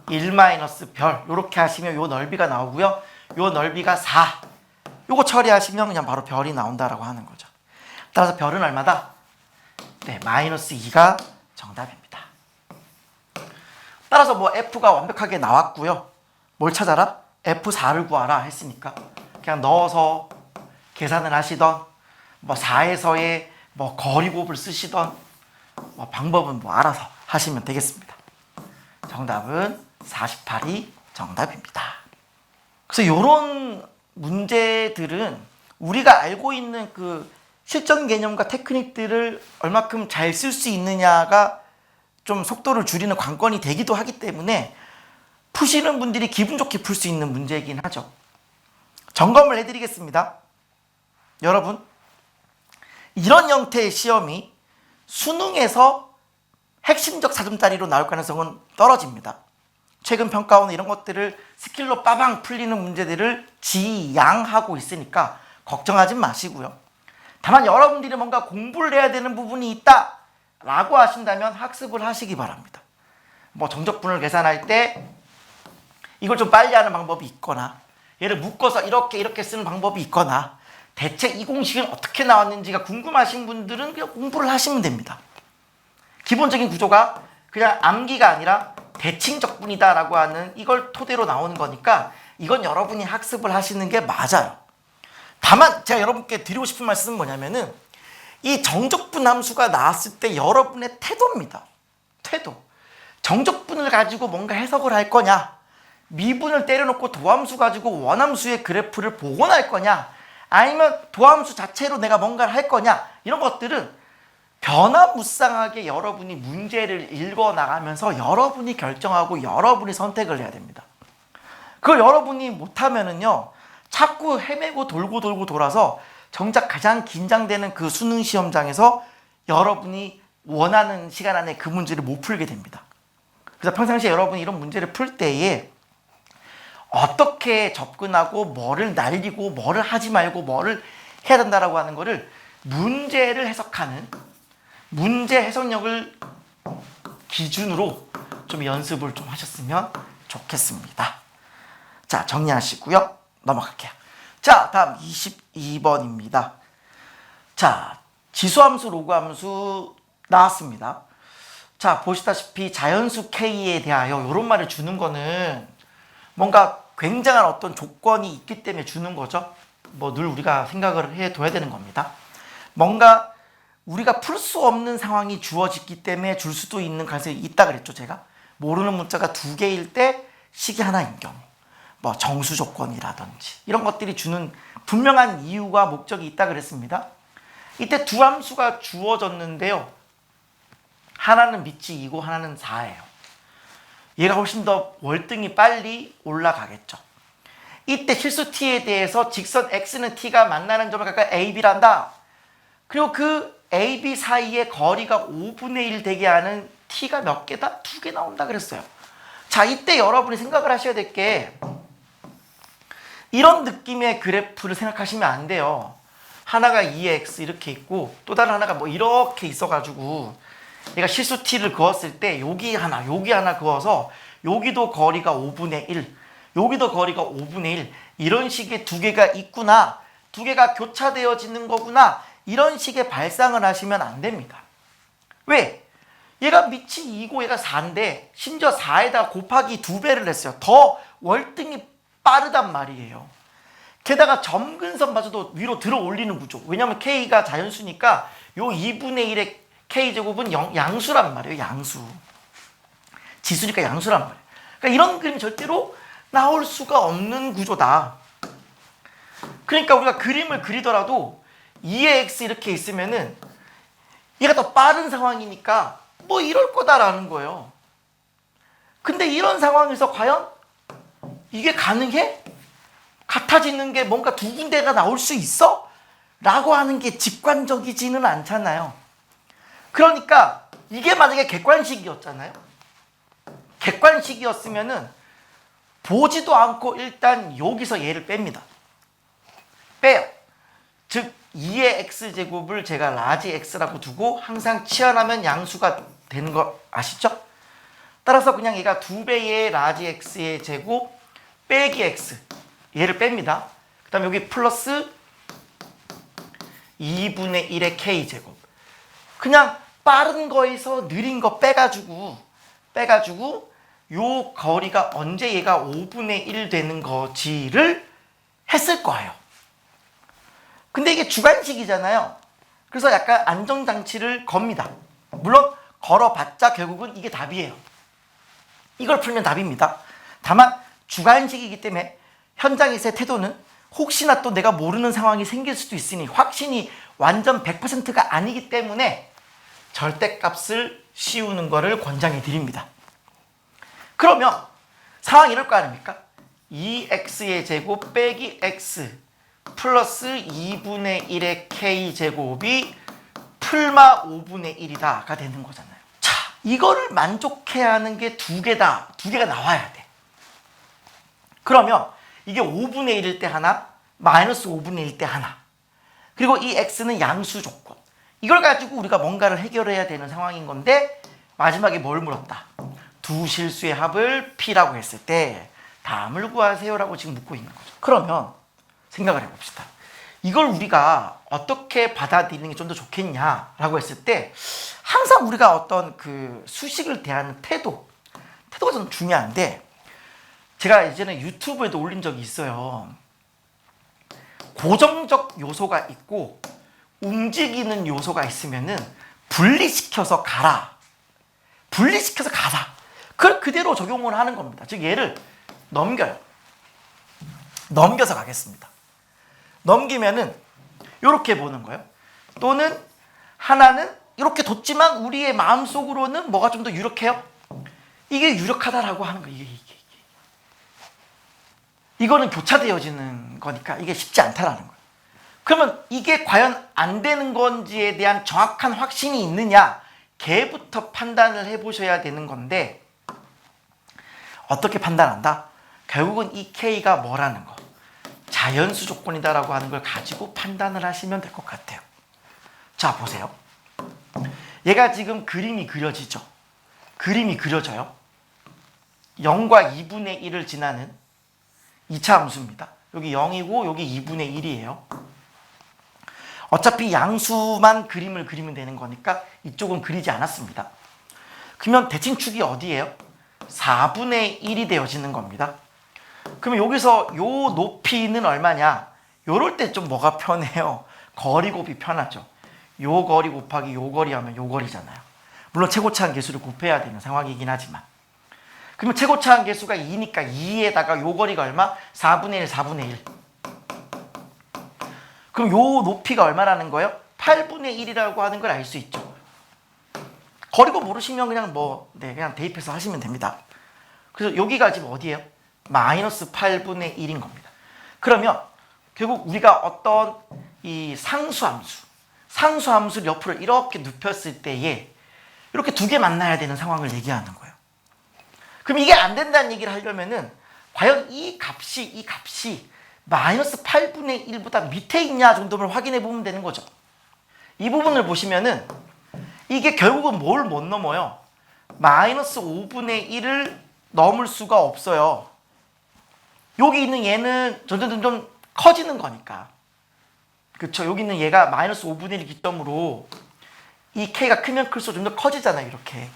Speaker 1: 1-별 이렇게 하시면 요 넓이가 나오고요. 요 넓이가 4. 요거 처리하시면 그냥 바로 별이 나온다라고 하는 거죠. 따라서 별은 얼마다? 네, -2가 정답입니다. 따라서 뭐 F가 완벽하게 나왔고요. 뭘 찾아라? F4를 구하라 했으니까 그냥 넣어서 계산을 하시던 뭐 4에서의 뭐 거리곱을 쓰시던 뭐 방법은 뭐 알아서 하시면 되겠습니다. 정답은 48이 정답입니다. 그래서 이런 문제들은 우리가 알고 있는 그 실전 개념과 테크닉들을 얼마큼 잘 쓸 수 있느냐가 좀 속도를 줄이는 관건이 되기도 하기 때문에 푸시는 분들이 기분 좋게 풀 수 있는 문제이긴 하죠. 점검을 해드리겠습니다. 여러분, 이런 형태의 시험이 수능에서 핵심적 사점짜리로 나올 가능성은 떨어집니다. 최근 평가원 이런 것들을 스킬로 빠방 풀리는 문제들을 지양하고 있으니까 걱정하지 마시고요. 다만 여러분들이 뭔가 공부를 해야 되는 부분이 있다 라고 하신다면 학습을 하시기 바랍니다. 뭐 정적분을 계산할 때 이걸 좀 빨리 하는 방법이 있거나 얘를 묶어서 이렇게 쓰는 방법이 있거나 대체 이 공식은 어떻게 나왔는지가 궁금하신 분들은 그냥 공부를 하시면 됩니다. 기본적인 구조가 그냥 암기가 아니라 대칭적분이다 라고 하는 이걸 토대로 나오는 거니까 이건 여러분이 학습을 하시는 게 맞아요. 다만 제가 여러분께 드리고 싶은 말씀은 뭐냐면은 이 정적분 함수가 나왔을 때 여러분의 태도입니다. 태도. 정적분을 가지고 뭔가 해석을 할 거냐, 미분을 때려놓고 도함수 가지고 원함수의 그래프를 복원할 거냐, 아니면 도함수 자체로 내가 뭔가를 할 거냐, 이런 것들은 변화무쌍하게 여러분이 문제를 읽어나가면서 여러분이 결정하고 여러분이 선택을 해야 됩니다. 그걸 여러분이 못하면은요, 자꾸 헤매고 돌고 돌아서 정작 가장 긴장되는 그 수능 시험장에서 여러분이 원하는 시간 안에 그 문제를 못 풀게 됩니다. 그래서 평상시에 여러분이 이런 문제를 풀 때에 어떻게 접근하고 뭐를 날리고 뭐를 하지 말고 뭐를 해야 된다라고 하는 거를 문제를 해석하는 문제 해석력을 기준으로 좀 연습을 좀 하셨으면 좋겠습니다. 자, 정리하시고요. 넘어갈게요. 자, 다음 22번입니다. 자, 지수함수, 로그함수 나왔습니다. 자, 보시다시피 자연수 K에 대하여 이런 말을 주는 거는 뭔가 굉장한 어떤 조건이 있기 때문에 주는 거죠. 뭐 늘 우리가 생각을 해둬야 되는 겁니다. 뭔가 우리가 풀 수 없는 상황이 주어졌기 때문에 줄 수도 있는 가능성이 있다 그랬죠, 제가. 모르는 문자가 2개일 때 식이 하나인 경우, 뭐 정수 조건이라든지 이런 것들이 주는 분명한 이유와 목적이 있다 그랬습니다. 이때 두 함수가 주어졌는데요. 하나는 밑이 2고 하나는 4예요. 얘가 훨씬 더 월등히 빨리 올라가겠죠. 이때 실수 t에 대해서 직선 x는 t가 만나는 점을 각각 a, b란다. 그리고 그 a, b 사이의 거리가 5분의 1 되게 하는 t가 몇 개다? 2개 나온다 그랬어요. 자, 이때 여러분이 생각을 하셔야 될 게 이런 느낌의 그래프를 생각하시면 안 돼요. 하나가 2x 이렇게 있고 또 다른 하나가 뭐 이렇게 있어가지고 얘가 실수 t를 그었을 때 여기 하나 그어서 여기도 거리가 5분의 1, 여기도 거리가 5분의 1 이런 식의 두 개가 있구나, 두 개가 교차되어지는 거구나, 이런 식의 발상을 하시면 안 됩니다. 왜? 얘가 밑이 2고 얘가 4인데 심지어 4에다 곱하기 2배를 했어요. 더 월등히 빠르단 말이에요. 게다가 점근선마저도 위로 들어 올리는 구조. 왜냐면 K가 자연수니까 요 2분의 1의 K제곱은 양수란 말이에요. 양수. 지수니까 양수란 말이에요. 그러니까 이런 그림이 절대로 나올 수가 없는 구조다. 그러니까 우리가 그림을 그리더라도 2의 x 이렇게 있으면은 얘가 더 빠른 상황이니까 뭐 이럴 거다라는 거예요. 근데 이런 상황에서 과연 이게 가능해? 같아지는 게 뭔가 두 군데가 나올 수 있어? 라고 하는 게 직관적이지는 않잖아요. 그러니까 이게 만약에 객관식이었잖아요. 객관식이었으면은 보지도 않고 일단 여기서 얘를 뺍니다. 빼요. 즉 2의 x제곱을 제가 라지 x라고 두고 항상 치환하면 양수가 되는 거 아시죠? 따라서 그냥 얘가 2배의 라지 x의 제곱 빼기 x, 얘를 뺍니다. 그 다음에 여기 플러스 2분의 1의 k제곱. 그냥 빠른 거에서 느린 거 빼가지고 요 거리가 언제 얘가 5분의 1 되는 거지를 했을 거예요. 근데 이게 주관식이잖아요. 그래서 약간 안정장치를 겁니다. 물론 걸어봤자 결국은 이게 답이에요. 이걸 풀면 답입니다. 다만 주관식이기 때문에 현장에서의 태도는 혹시나 또 내가 모르는 상황이 생길 수도 있으니 확신이 완전 100%가 아니기 때문에 절대값을 씌우는 거를 권장해 드립니다. 그러면 상황이 이럴 거 아닙니까? 2x의 제곱 빼기 x 플러스 2분의 1의 k제곱이 풀마 5분의 1이다가 되는 거잖아요. 자, 이거를 만족해야 하는 게 두 개가 나와야 돼. 그러면 이게 5분의 1일 때 하나, 마이너스 5분의 1일 때 하나. 그리고 이 x는 양수 조건. 이걸 가지고 우리가 뭔가를 해결해야 되는 상황인 건데 마지막에 뭘 물었다? 두 실수의 합을 p라고 했을 때 담을 구하세요라고 지금 묻고 있는 거죠. 그러면 생각을 해봅시다. 이걸 우리가 어떻게 받아들이는 게 좀 더 좋겠냐라고 했을 때 항상 우리가 어떤 그 수식을 대하는 태도가 좀 중요한데 제가 예전에 유튜브에도 올린 적이 있어요. 고정적 요소가 있고 움직이는 요소가 있으면은 분리시켜서 가라. 그걸 그대로 적용을 하는 겁니다. 즉 얘를 넘겨서 가겠습니다. 넘기면은 이렇게 보는 거예요. 또는 하나는 이렇게 뒀지만 우리의 마음속으로는 뭐가 좀 더 유력해요? 이게 유력하다라고 하는 거예요. 이거는 교차되어지는 거니까 이게 쉽지 않다라는 거예요. 그러면 이게 과연 안 되는 건지에 대한 정확한 확신이 있느냐, 걔부터 판단을 해보셔야 되는 건데 어떻게 판단한다? 결국은 이 K가 뭐라는 거, 자연수 조건이다라고 하는 걸 가지고 판단을 하시면 될 것 같아요. 자, 보세요. 얘가 지금 그림이 그려져요. 0과 2분의 1을 지나는 2차 함수입니다. 여기 0이고 여기 2분의 1이에요. 어차피 양수만 그림을 그리면 되는 거니까 이쪽은 그리지 않았습니다. 그러면 대칭축이 어디예요? 4분의 1이 되어지는 겁니다. 그러면 여기서 요 높이는 얼마냐? 요럴 때 좀 뭐가 편해요? 거리곱이 편하죠. 요 거리 곱하기 요 거리 하면 요 거리잖아요. 물론 최고차항 계수를 곱해야 되는 상황이긴 하지만. 그러면 최고차항 계수가 2니까 2에다가 요 거리가 얼마? 4분의 1, 4분의 1. 그럼 요 높이가 얼마라는 거예요? 8분의 1이라고 하는 걸 알 수 있죠. 거리곱 모르시면 그냥 그냥 대입해서 하시면 됩니다. 그래서 여기가 지금 어디예요? 마이너스 8분의 1인 겁니다. 그러면 결국 우리가 어떤 이 상수함수를 옆으로 이렇게 눕혔을 때에 이렇게 두 개 만나야 되는 상황을 얘기하는 거예요. 그럼 이게 안 된다는 얘기를 하려면은 과연 이 값이 마이너스 8분의 1보다 밑에 있냐 정도를 확인해 보면 되는 거죠. 이 부분을 보시면은 이게 결국은 뭘 못 넘어요? 마이너스 5분의 1을 넘을 수가 없어요. 여기 있는 얘는 점점 커지는 거니까. 그쵸? 여기 있는 얘가 마이너스 5분의 1 기점으로 이 K가 크면 클수록 좀 더 커지잖아요. 이렇게.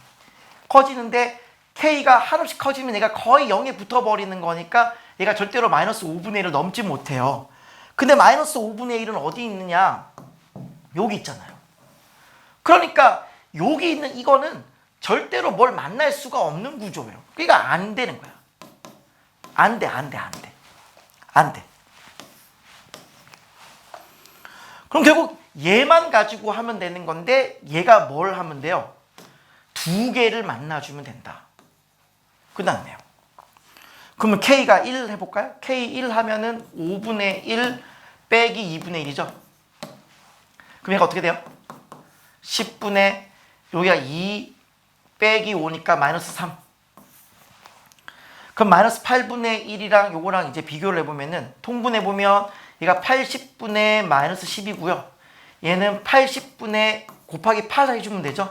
Speaker 1: 커지는데 K가 한없이 커지면 얘가 거의 0에 붙어버리는 거니까 얘가 절대로 마이너스 5분의 1을 넘지 못해요. 근데 마이너스 5분의 1은 어디 있느냐? 여기 있잖아요. 그러니까 여기 있는 이거는 절대로 뭘 만날 수가 없는 구조예요. 그러니까 안 되는 거야. 안 돼. 그럼 결국 얘만 가지고 하면 되는 건데 얘가 뭘 하면 돼요? 두 개를 만나주면 된다. 끝났네요. 그러면 K가 1 해볼까요? K 1 하면은 5분의 1 빼기 2분의 1이죠. 그럼 얘가 어떻게 돼요? 10분의 여기가 2 빼기 5니까 마이너스 3. 그럼 마이너스 8분의 1이랑 요거랑 이제 비교를 해보면은 통분해보면 얘가 80분의 마이너스 10이고요. 얘는 80분의 곱하기 8 해주면 되죠.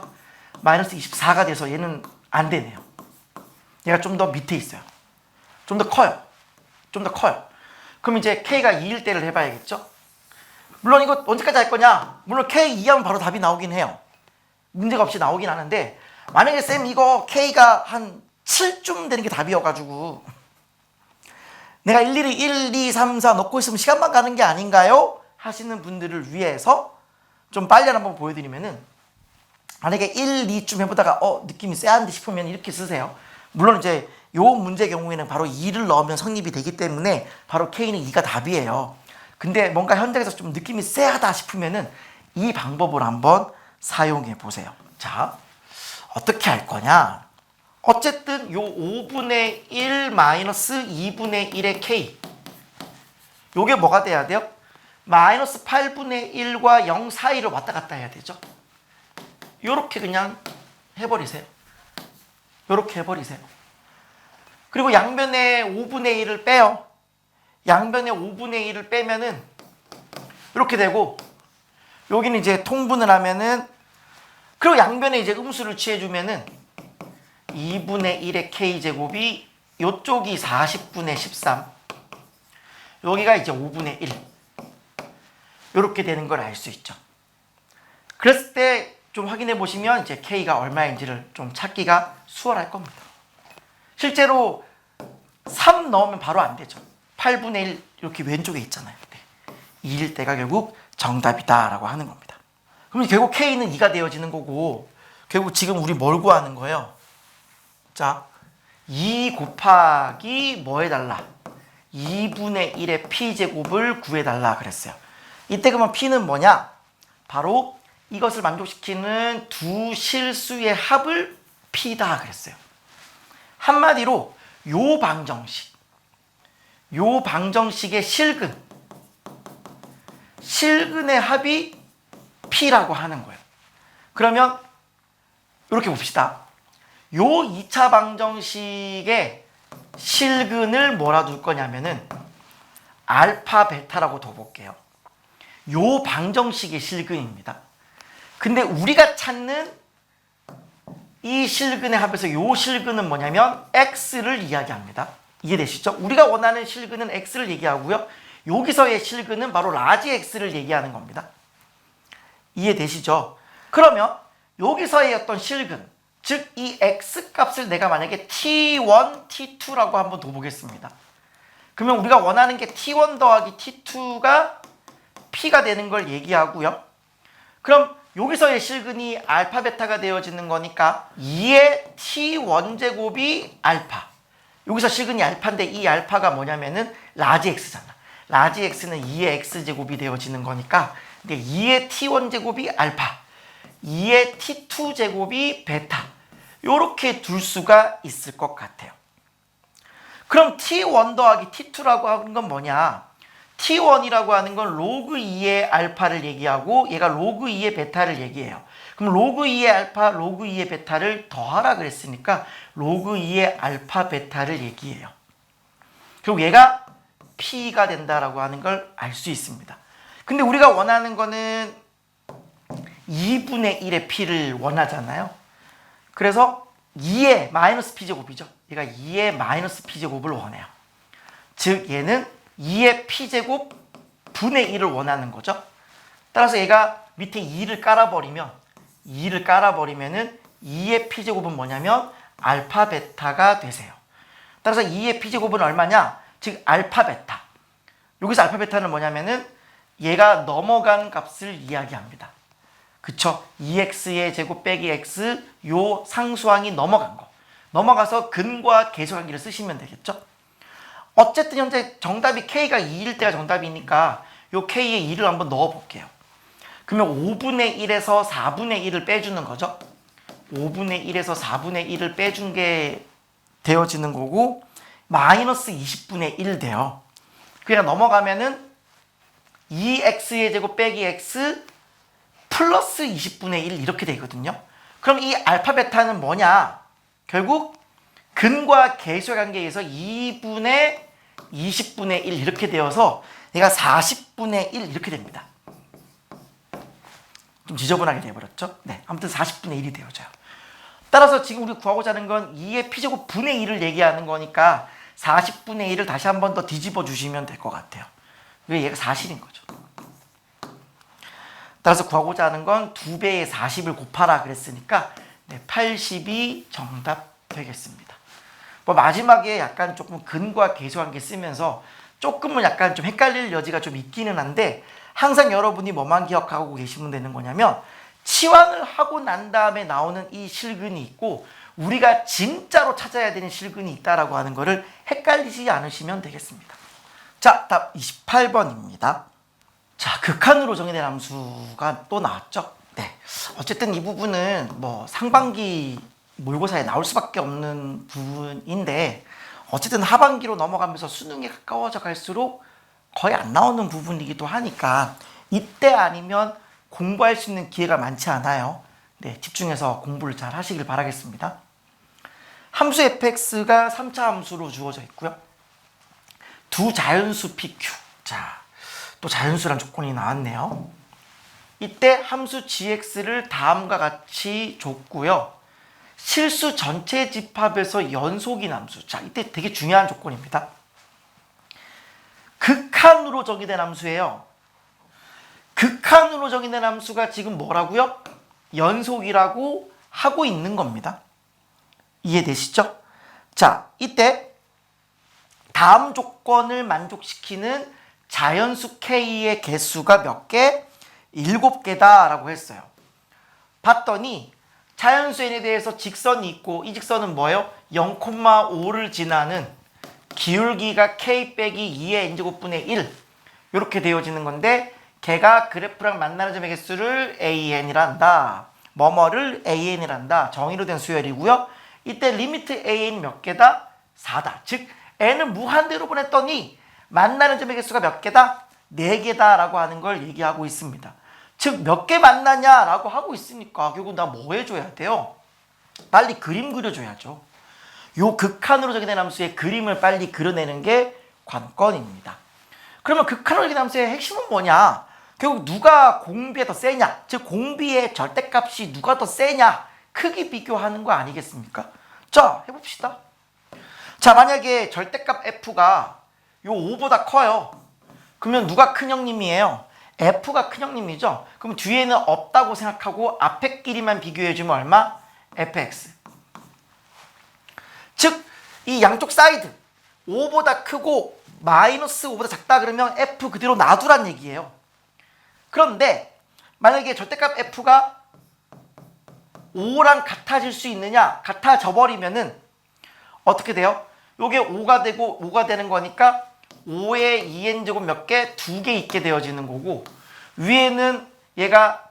Speaker 1: 마이너스 24가 돼서 얘는 안 되네요. 얘가 좀 더 밑에 있어요. 좀 더 커요. 좀 더 커요. 그럼 이제 K가 2일 때를 해봐야겠죠? 물론 이거 언제까지 할 거냐? 물론 K 2하면 바로 답이 나오긴 해요. 문제가 없이 나오긴 하는데, 만약에 쌤 이거 K가 한 7쯤 되는 게 답이어가지고 내가 일일이 1, 2, 3, 4 넣고 있으면 시간만 가는 게 아닌가요? 하시는 분들을 위해서 좀 빨리 한번 보여드리면은, 만약에 1, 2쯤 해보다가 느낌이 쎄한데 싶으면 이렇게 쓰세요. 물론 이제 요 문제 경우에는 바로 2를 넣으면 성립이 되기 때문에 바로 K는 2가 답이에요. 근데 뭔가 현장에서 좀 느낌이 쎄하다 싶으면은 이 방법을 한번 사용해 보세요. 자, 어떻게 할 거냐? 어쨌든 요 5분의 1 마이너스 2분의 1의 K, 요게 뭐가 돼야 돼요? 마이너스 8분의 1과 0 사이를 왔다 갔다 해야 되죠. 요렇게 그냥 해버리세요. 요렇게 해버리세요. 그리고 양변에 5분의 1을 빼요. 양변에 5분의 1을 빼면은 이렇게 되고, 여기는 이제 통분을 하면은, 그리고 양변에 이제 음수를 취해주면은 2분의 1의 K제곱이 요쪽이 40분의 13, 여기가 이제 5분의 1, 요렇게 되는 걸 알 수 있죠. 그랬을 때 좀 확인해 보시면 이제 K가 얼마인지를 좀 찾기가 수월할 겁니다. 실제로 3 넣으면 바로 안 되죠. 8분의 1 이렇게 왼쪽에 있잖아요. 네. 2일 때가 결국 정답이다 라고 하는 겁니다. 그럼 결국 K는 2가 되어지는 거고, 결국 지금 우리 뭘 구하는 거예요? 자, 2 곱하기 뭐 해달라? 2분의 1의 P제곱을 구해달라 그랬어요. 이때 그러면 P는 뭐냐? 바로 이것을 만족시키는 두 실수의 합을 P다 그랬어요. 한마디로 요 방정식의 실근의 합이 P라고 하는 거예요. 그러면 이렇게 봅시다. 요 2차 방정식의 실근을 뭐라 둘 거냐면은 알파 베타라고 둬볼게요. 요 방정식의 실근입니다. 근데 우리가 찾는 이 실근의 합에서 요 실근은 뭐냐면 x를 이야기합니다. 이해되시죠? 우리가 원하는 실근은 x를 얘기하고요. 여기서의 실근은 바로 라지 x를 얘기하는 겁니다. 이해되시죠? 그러면 여기서의 어떤 실근, 즉 이 x 값을 내가 만약에 t1, t2라고 한번 둬보겠습니다. 그러면 우리가 원하는 게 t1 더하기 t2가 p가 되는 걸 얘기하고요. 그럼 여기서의 실근이 알파 베타가 되어지는 거니까 2의 t1 제곱이 알파. 여기서 실근이 알파인데 이 알파가 뭐냐면은 라지 x잖아. 라지 x는 2의 x 제곱이 되어지는 거니까, 근데 2의 t1 제곱이 알파, 2의 t2 제곱이 베타. 요렇게 둘 수가 있을 것 같아요. 그럼 t1 더하기 t2라고 하는 건 뭐냐? t1이라고 하는 건 로그 2의 알파를 얘기하고 얘가 로그 2의 베타를 얘기해요. 그럼 로그 2의 알파, 로그 2의 베타를 더하라 그랬으니까 로그 2의 알파 베타를 얘기해요. 그리고 얘가 P가 된다라고 하는 걸 알 수 있습니다. 근데 우리가 원하는 거는 2분의 1의 P를 원하잖아요. 그래서 2의 마이너스 P제곱이죠. 얘가 2의 마이너스 P제곱을 원해요. 즉 얘는 2의 P제곱 분의 1을 원하는 거죠. 따라서 얘가 밑에 2를 깔아버리면은 2의 P제곱은 뭐냐면 알파 베타가 되세요. 따라서 2의 P제곱은 얼마냐? 즉 알파 베타. 여기서 알파 베타는 뭐냐면은 얘가 넘어간 값을 이야기합니다. 그쵸? 2x의 제곱 빼기 x, 요 상수항이 넘어간 거. 넘어가서 근과 계수관계를 쓰시면 되겠죠? 어쨌든 현재 정답이 K가 2일 때가 정답이니까 요 K에 2를 한번 넣어볼게요. 그러면 5분의 1에서 4분의 1을 빼주는 거죠. 5분의 1에서 4분의 1을 빼준 게 되어지는 거고, 마이너스 20분의 1 돼요. 그냥 넘어가면은 2x의 제곱 빼기 x 플러스 20분의 1 이렇게 되거든요. 그럼 이 알파 베타는 뭐냐? 결국 근과 계수의 관계에서 2분의 20분의 1 이렇게 되어서 얘가 40분의 1 이렇게 됩니다. 좀 지저분하게 되어버렸죠? 네, 아무튼 40분의 1이 되어져요. 따라서 지금 우리 구하고자 하는 건 2의 p제곱 분의 2를 얘기하는 거니까 40분의 1을 다시 한 번 더 뒤집어 주시면 될 것 같아요. 왜 얘가 사실인 거죠. 따라서 구하고자 하는 건 2배의 40을 곱하라 그랬으니까 80이 정답 되겠습니다. 뭐 마지막에 약간 조금 근과 계수관계 쓰면서 조금은 약간 좀 헷갈릴 여지가 좀 있기는 한데 항상 여러분이 뭐만 기억하고 계시면 되는 거냐면 치환을 하고 난 다음에 나오는 이 실근이 있고 우리가 진짜로 찾아야 되는 실근이 있다라고 하는 거를 헷갈리지 않으시면 되겠습니다. 자, 다음 28번입니다. 자, 극한으로 정의된 함수가 또 나왔죠. 네. 어쨌든 이 부분은 뭐 상반기 모의고사에 나올 수밖에 없는 부분인데 어쨌든 하반기로 넘어가면서 수능에 가까워져 갈수록 거의 안 나오는 부분이기도 하니까 이때 아니면 공부할 수 있는 기회가 많지 않아요. 네, 집중해서 공부를 잘 하시길 바라겠습니다. 함수 fx가 3차 함수로 주어져 있고요. 두 자연수 pq. 자, 또 자연수란 조건이 나왔네요. 이때 함수 gx를 다음과 같이 줬고요. 실수 전체 집합에서 연속인 함수. 자, 이때 되게 중요한 조건입니다. 극한으로 정의된 함수예요. 극한으로 정의된 함수가 지금 뭐라고요? 연속이라고 하고 있는 겁니다. 이해되시죠? 자, 이때 다음 조건을 만족시키는 자연수 K의 개수가 몇 개? 7개다 라고 했어요. 봤더니 자연수 n에 대해서 직선이 있고 이 직선은 뭐예요? 0,5를 지나는 기울기가 k 빼기 2의 n제곱분의 1 이렇게 되어지는 건데 걔가 그래프랑 만나는 점의 개수를 an이란다. 뭐뭐를 an이란다. 정의로 된 수열이고요. 이때 리미트 an 몇 개다? 4다. 즉 n을 무한대로 보냈더니 만나는 점의 개수가 몇 개다? 4개다 라고 하는 걸 얘기하고 있습니다. 즉 몇 개 만나냐라고 하고 있으니까 결국 나 뭐 해줘야 돼요? 빨리 그림 그려줘야죠. 요 극한으로 정의된 함수의 그림을 빨리 그려내는 게 관건입니다. 그러면 극한으로 정의된 함수의 핵심은 뭐냐? 결국 누가 공비에 더 세냐? 즉 공비의 절대값이 누가 더 세냐? 크기 비교하는 거 아니겠습니까? 자, 해봅시다. 자, 만약에 절대값 f가 요 5보다 커요. 그러면 누가 큰 형님이에요? f가 큰 형님이죠. 그럼 뒤에는 없다고 생각하고 앞에 끼리만 비교해주면 얼마? fx. 즉 이 양쪽 사이드 5보다 크고 마이너스 5보다 작다 그러면 f 그대로 놔두란 얘기예요. 그런데 만약에 절대값 f가 5랑 같아질 수 있느냐? 같아져 버리면은 어떻게 돼요? 요게 5가 되고 5가 되는 거니까 5의 2n제곱 몇 개? 2개 있게 되어지는 거고 위에는 얘가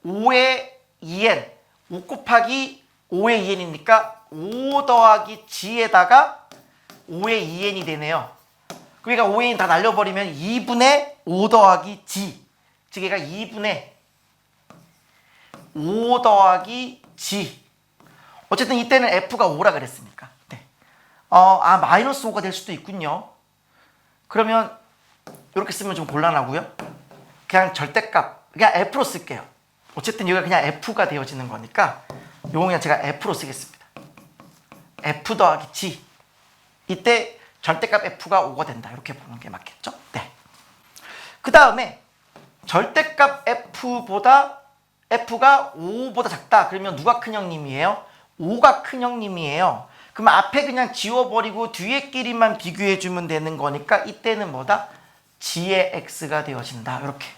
Speaker 1: 5의 2n 5 곱하기 5의 2n이니까 5 더하기 g에다가 5의 2n이 되네요. 그러니까 5의 2n 다 날려버리면 2분의 5 더하기 g 즉 얘가 2분의 5 더하기 g 어쨌든 이때는 f가 5라 그랬으니까 네. 마이너스 5가 될 수도 있군요. 그러면 이렇게 쓰면 좀 곤란하고요. 그냥 절대값 그냥 f로 쓸게요. 어쨌든 여기가 그냥 f가 되어지는 거니까 요거 그냥 제가 f로 쓰겠습니다. f 더하기 g 이때 절대값 f가 5가 된다 이렇게 보는 게 맞겠죠? 네. 그 다음에 절대값 f가 5보다 작다 그러면 누가 큰 형님이에요? 5가 큰 형님이에요. 그럼 앞에 그냥 지워버리고 뒤에 끼리만 비교해주면 되는 거니까 이때는 뭐다? g의 x가 되어진다. 이렇게.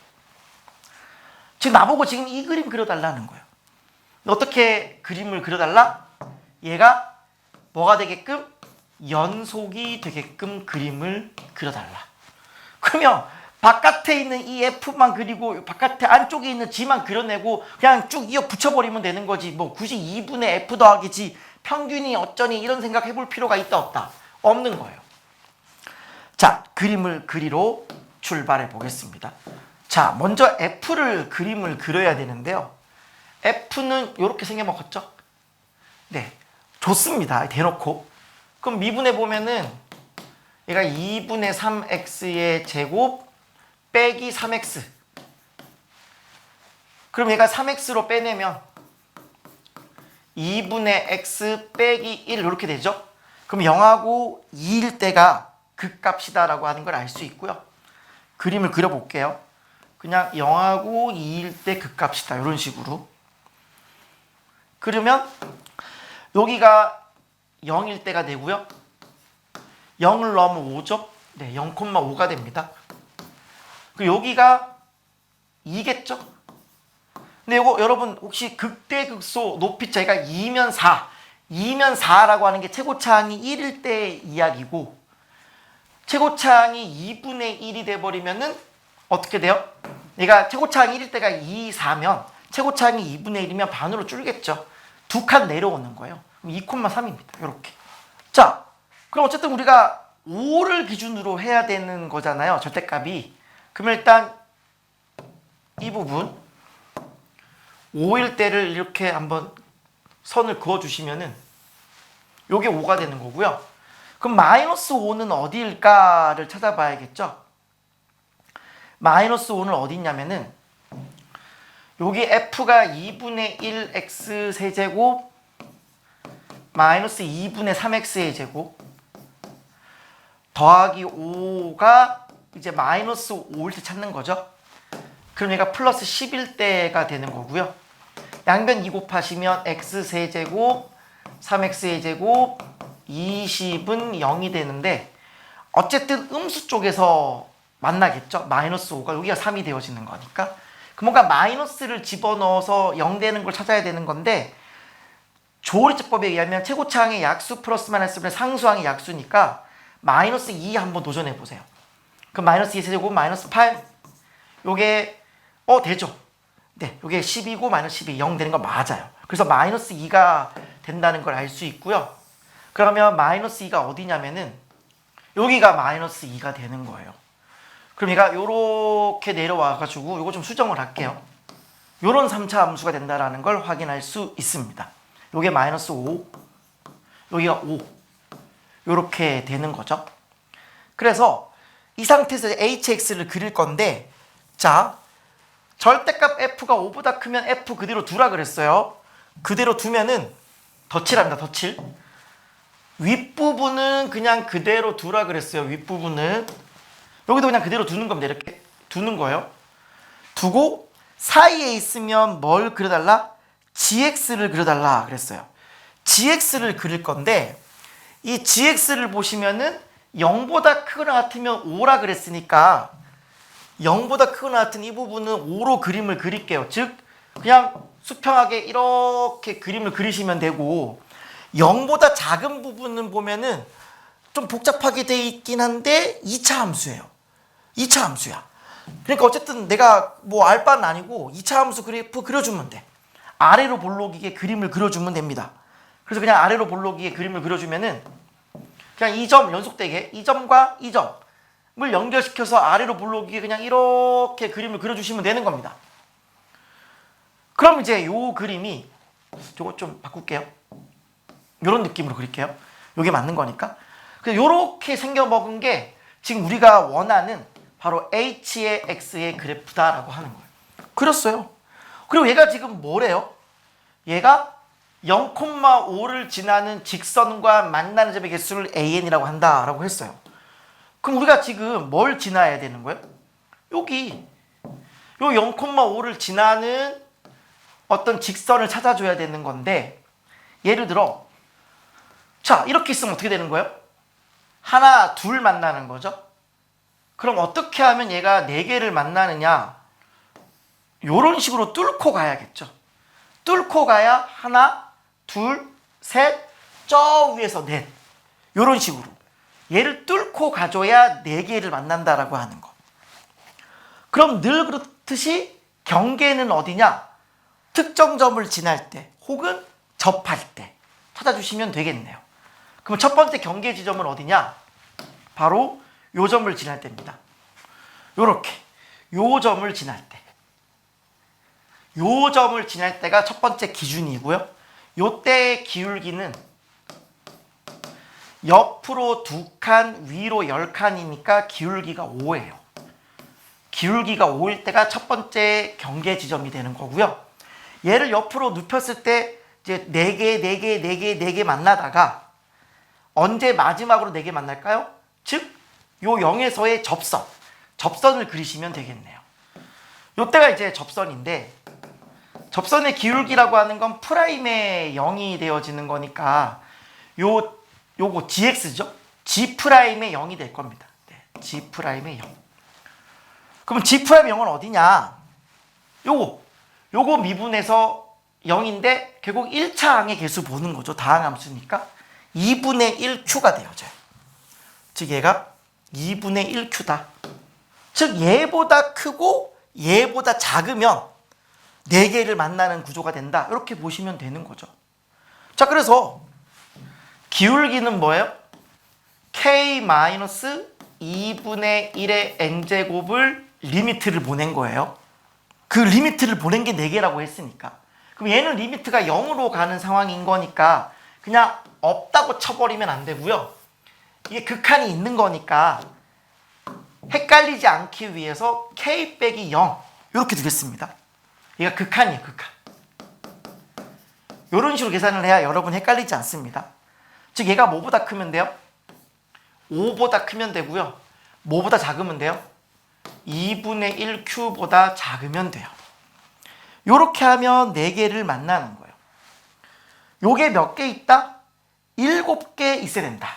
Speaker 1: 지금 나보고 지금 이 그림 그려달라는 거예요. 어떻게 그림을 그려달라? 얘가 뭐가 되게끔? 연속이 되게끔 그림을 그려달라. 그러면 바깥에 있는 이 f만 그리고 바깥에 안쪽에 있는 g만 그려내고 그냥 쭉 이어 붙여버리면 되는 거지. 뭐 굳이 2분의 f 더하기 g 평균이 어쩌니 이런 생각 해볼 필요가 있다 없다? 없는 거예요. 자, 그림을 그리러 출발해 보겠습니다. 자, 먼저 f를 그림을 그려야 되는데요. f는 이렇게 생겨먹었죠? 네, 좋습니다. 대놓고. 그럼 미분해 보면은 얘가 2분의 3x의 제곱 빼기 3x. 그럼 얘가 3x로 빼내면 2분의 x 빼기 1 이렇게 되죠. 그럼 0하고 2일 때가 극값이다라고 하는 걸 알 수 있고요. 그림을 그려볼게요. 그냥 0하고 2일 때 극값이다 이런 식으로. 그러면 여기가 0일 때가 되고요. 0을 넣으면 5죠. 네, 0,5가 됩니다. 그리고 여기가 2겠죠. 근데 이거 여러분 혹시 극대극소 높이 차이가 2면 4, 2면 4라고 하는 게 최고차항이 1일 때 이야기고, 최고차항이 2분의 1이 돼버리면은 어떻게 돼요? 얘가 최고차항이 1일 때가 2, 4면 최고차항이 2분의 1이면 반으로 줄겠죠. 두 칸 내려오는 거예요. 그럼 2,3입니다. 이렇게. 자, 그럼 어쨌든 우리가 5를 기준으로 해야 되는 거잖아요. 절대값이. 그럼 일단 이 부분 5일 때를 이렇게 한번 선을 그어주시면은 요게 5가 되는 거고요. 그럼 마이너스 5는 어디일까를 찾아봐야겠죠. 마이너스 5는 어디 있냐면은 여기 f가 2분의 1 x 세제곱 마이너스 2분의 3x의 제곱 더하기 5가 이제 마이너스 5일 때 찾는 거죠. 그럼 얘가 플러스 10일 때가 되는 거고요. 양변 2 곱하시면 x 세제곱 3x의 제곱 20은 0이 되는데 어쨌든 음수 쪽에서 만나겠죠. 마이너스 5가 여기가 3이 되어지는 거니까. 그 뭔가 마이너스를 집어넣어서 0 되는 걸 찾아야 되는 건데 조리제법에 의하면 최고차항의 약수 플러스 마이너스는 상수항의 약수니까 마이너스 2 한번 도전해 보세요. 그럼 마이너스 2 세제곱 마이너스 8 요게 되죠. 네, 요게 10이고 마이너스 10이 0 되는 거 맞아요. 그래서 마이너스 2가 된다는 걸 알 수 있고요. 그러면 마이너스 2가 어디냐면은 여기가 마이너스 2가 되는 거예요. 그럼 얘가 요렇게 내려와가지고 요거 좀 수정을 할게요. 요런 3차 함수가 된다는 걸 확인할 수 있습니다. 요게 마이너스 5, 여기가 5 요렇게 되는 거죠. 그래서 이 상태에서 hx를 그릴 건데, 자, 절대값 f가 5보다 크면 f 그대로 두라 그랬어요. 그대로 두면은 덧칠합니다. 덧칠. 윗부분은 그냥 그대로 두라 그랬어요. 윗부분은 여기도 그냥 그대로 두는 겁니다. 이렇게 두는 거예요. 두고 사이에 있으면 뭘 그려달라? gx를 그려달라 그랬어요. gx를 그릴 건데 이 gx를 보시면은 0보다 크거나 같으면 5라 그랬으니까 0보다 크거나 같은 이 부분은 5로 그림을 그릴게요. 즉 그냥 수평하게 이렇게 그림을 그리시면 되고, 0보다 작은 부분은 보면은 좀 복잡하게 돼 있긴 한데 2차 함수예요. 2차 함수야. 그러니까 어쨌든 내가 뭐 알 바는 아니고 2차 함수 그래프 그려주면 돼. 아래로 볼록이게 그림을 그려주면 됩니다. 그래서 그냥 아래로 볼록이게 그림을 그려주면은 그냥 2점 연속되게 2점과 2점을 연결시켜서 아래로 볼록이게 그냥 이렇게 그림을 그려주시면 되는 겁니다. 그럼 이제 요 그림이 저거 좀 바꿀게요. 요런 느낌으로 그릴게요. 요게 맞는 거니까. 그래서 요렇게 생겨먹은 게 지금 우리가 원하는 바로 h의 x의 그래프다라고 하는 거예요. 그렸어요. 그리고 얘가 지금 뭐래요? 얘가 0,5를 지나는 직선과 만나는 점의 개수를 an이라고 한다라고 했어요. 그럼 우리가 지금 뭘 지나야 되는 거예요? 여기 요 0,5를 지나는 어떤 직선을 찾아줘야 되는 건데, 예를 들어 자 이렇게 있으면 어떻게 되는 거예요? 하나 둘 만나는 거죠. 그럼 어떻게 하면 얘가 4개를 만나느냐, 요런 식으로 뚫고 가야겠죠. 뚫고 가야 하나 둘 셋 저 위에서 넷, 요런 식으로 얘를 뚫고 가줘야 4개를 만난다라고 하는 거. 그럼 늘 그렇듯이 경계는 어디냐? 특정 점을 지날 때 혹은 접할 때 찾아주시면 되겠네요. 그럼 첫 번째 경계 지점은 어디냐? 바로 요 점을 지날 때입니다. 요렇게 요 점을 지날 때, 요 점을 지날 때가 첫 번째 기준이고요. 요 때의 기울기는 옆으로 2칸, 위로 10칸이니까 기울기가 5예요. 기울기가 5일 때가 첫 번째 경계 지점이 되는 거고요. 얘를 옆으로 눕혔을 때 이제 4개, 4개, 4개, 4개 만나다가 언제 마지막으로 4개 만날까요? 즉, 요 0에서의 접선을 그리시면 되겠네요. 요때가 이제 접선인데, 접선의 기울기라고 하는 건 프라임의 0이 되어지는 거니까 요거 gx죠? g'의 0이 될 겁니다. 네, g'의 0. 그럼 g'의 0은 어디냐? 요거 미분해서 0인데 결국 1차 항의 개수 보는 거죠. 다항함수니까 2분의 1q가 되어져요. 즉 얘가 2분의 1q다. 즉 얘보다 크고 얘보다 작으면 4개를 만나는 구조가 된다. 이렇게 보시면 되는 거죠. 자, 그래서 기울기는 뭐예요? k-2분의 1의 n제곱을 리미트를 보낸 거예요. 그 리미트를 보낸 게 4개라고 했으니까. 그럼 얘는 리미트가 0으로 가는 상황인 거니까 그냥 없다고 쳐버리면 안 되고요. 이게 극한이 있는 거니까 헷갈리지 않기 위해서 k 빼기 0 이렇게 두겠습니다. 얘가 극한이에요, 극한. 이런 식으로 계산을 해야 여러분 헷갈리지 않습니다. 즉 얘가 뭐보다 크면 돼요? 5보다 크면 되고요. 뭐보다 작으면 돼요? 2분의 1q보다 작으면 돼요. 이렇게 하면 4개를 만나는 거예요. 요게 몇 개 있다? 7개 있어야 된다.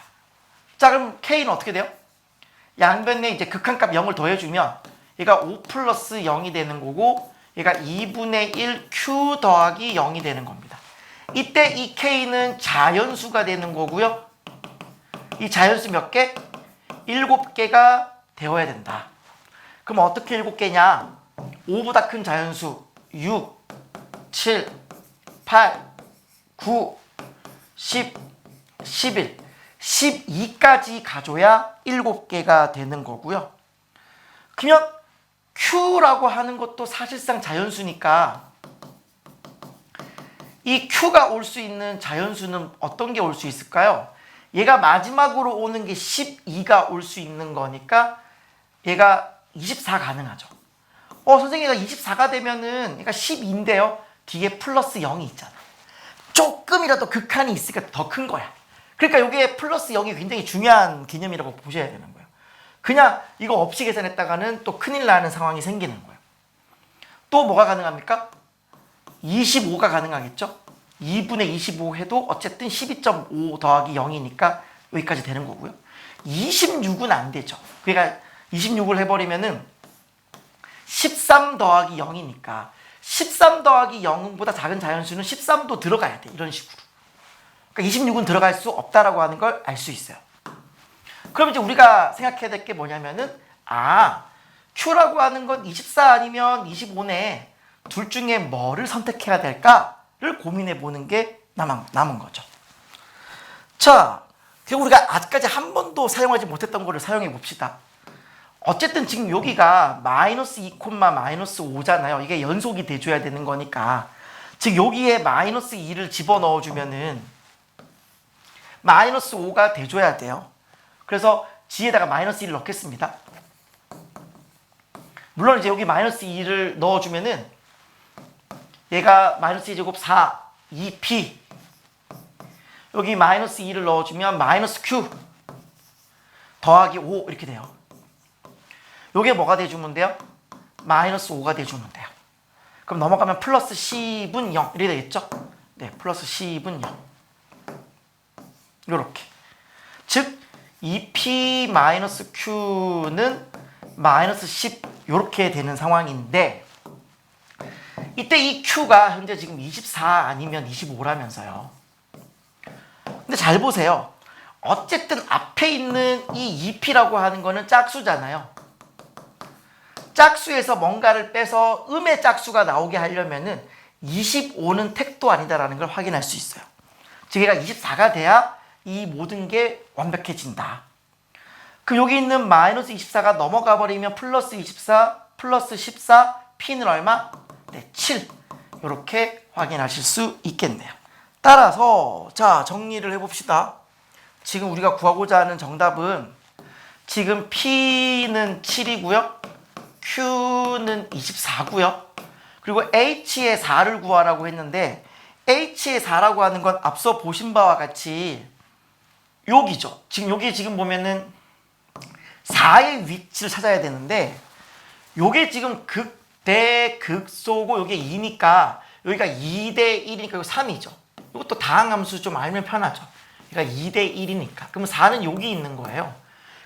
Speaker 1: 자, 그럼 k는 어떻게 돼요? 양변에 이제 극한값 0을 더해주면 얘가 5 플러스 0이 되는 거고 얘가 2분의 1q 더하기 0이 되는 겁니다. 이때 이 k는 자연수가 되는 거고요. 이 자연수 몇 개? 7개가 되어야 된다. 그럼 어떻게 7개냐? 5보다 큰 자연수 6, 7, 8, 9, 10, 11, 12까지 가져야 7개가 되는 거고요. 그냥 Q라고 하는 것도 사실상 자연수니까 이 Q가 올 수 있는 자연수는 어떤 게 올 수 있을까요? 얘가 마지막으로 오는 게 12가 올 수 있는 거니까 얘가 24 가능하죠. 선생님 얘가 24가 되면은 얘가 12인데요. 뒤에 플러스 0이 있잖아. 조금이라도 극한이 있으니까 더 큰 거야. 그러니까 이게 플러스 0이 굉장히 중요한 개념이라고 보셔야 되는 거예요. 그냥 이거 없이 계산했다가는 또 큰일 나는 상황이 생기는 거예요. 또 뭐가 가능합니까? 25가 가능하겠죠? 2분의 25 해도 어쨌든 12.5 더하기 0이니까 여기까지 되는 거고요. 26은 안 되죠. 그러니까 26을 해버리면은 13 더하기 0이니까 13 더하기 0보다 작은 자연수는 13도 들어가야 돼. 이런 식으로. 그러니까 26은 들어갈 수 없다라고 하는 걸 알 수 있어요. 그럼 이제 우리가 생각해야 될 게 뭐냐면은 Q라고 하는 건 24 아니면 25네. 둘 중에 뭐를 선택해야 될까를 고민해 보는 게 남은 거죠. 자, 그리고 우리가 아직까지 한 번도 사용하지 못했던 거를 사용해 봅시다. 어쨌든 지금 여기가 마이너스 2, 마이너스 5잖아요. 이게 연속이 돼줘야 되는 거니까. 즉 여기에 마이너스 2를 집어넣어 주면은 마이너스 5가 돼줘야 돼요. 그래서 G에다가 마이너스 1을 넣겠습니다. 물론 이제 여기 마이너스 2를 넣어주면은 얘가 마이너스 2제곱 4, 2P 여기 마이너스 2를 넣어주면 마이너스 Q 더하기 5 이렇게 돼요. 요게 뭐가 돼주면 돼요? 마이너스 5가 돼주면 돼요. 그럼 넘어가면 플러스 10은 0 이렇게 되겠죠? 네, 플러스 10은 0 요렇게. 즉 2P 마이너스 Q는 마이너스 10 요렇게 되는 상황인데 이때 이 Q가 현재 지금 24 아니면 25라면서요. 근데 잘 보세요. 어쨌든 앞에 있는 이 2P라고 하는 거는 짝수잖아요. 짝수에서 뭔가를 빼서 음의 짝수가 나오게 하려면은 25는 택도 아니다라는 걸 확인할 수 있어요. 즉 얘가 24가 돼야 이 모든 게 완벽해진다. 그럼 여기 있는 마이너스 24가 넘어가 버리면 플러스 24, 플러스 14, P는 얼마? 네, 7. 이렇게 확인하실 수 있겠네요. 따라서 자 정리를 해봅시다. 지금 우리가 구하고자 하는 정답은 지금 P는 7이고요. Q는 24고요. 그리고 H의 4를 구하라고 했는데 h의 4라고 하는 건 앞서 보신 바와 같이 여기죠. 지금 여기 지금 보면은 4의 위치를 찾아야 되는데 요게 지금 극대 극소고 요게 2니까 여기가 2대 1이니까 이거 3이죠. 이것도 다항함수 좀 알면 편하죠. 그러니까 2대 1이니까. 그러면 4는 여기 있는 거예요.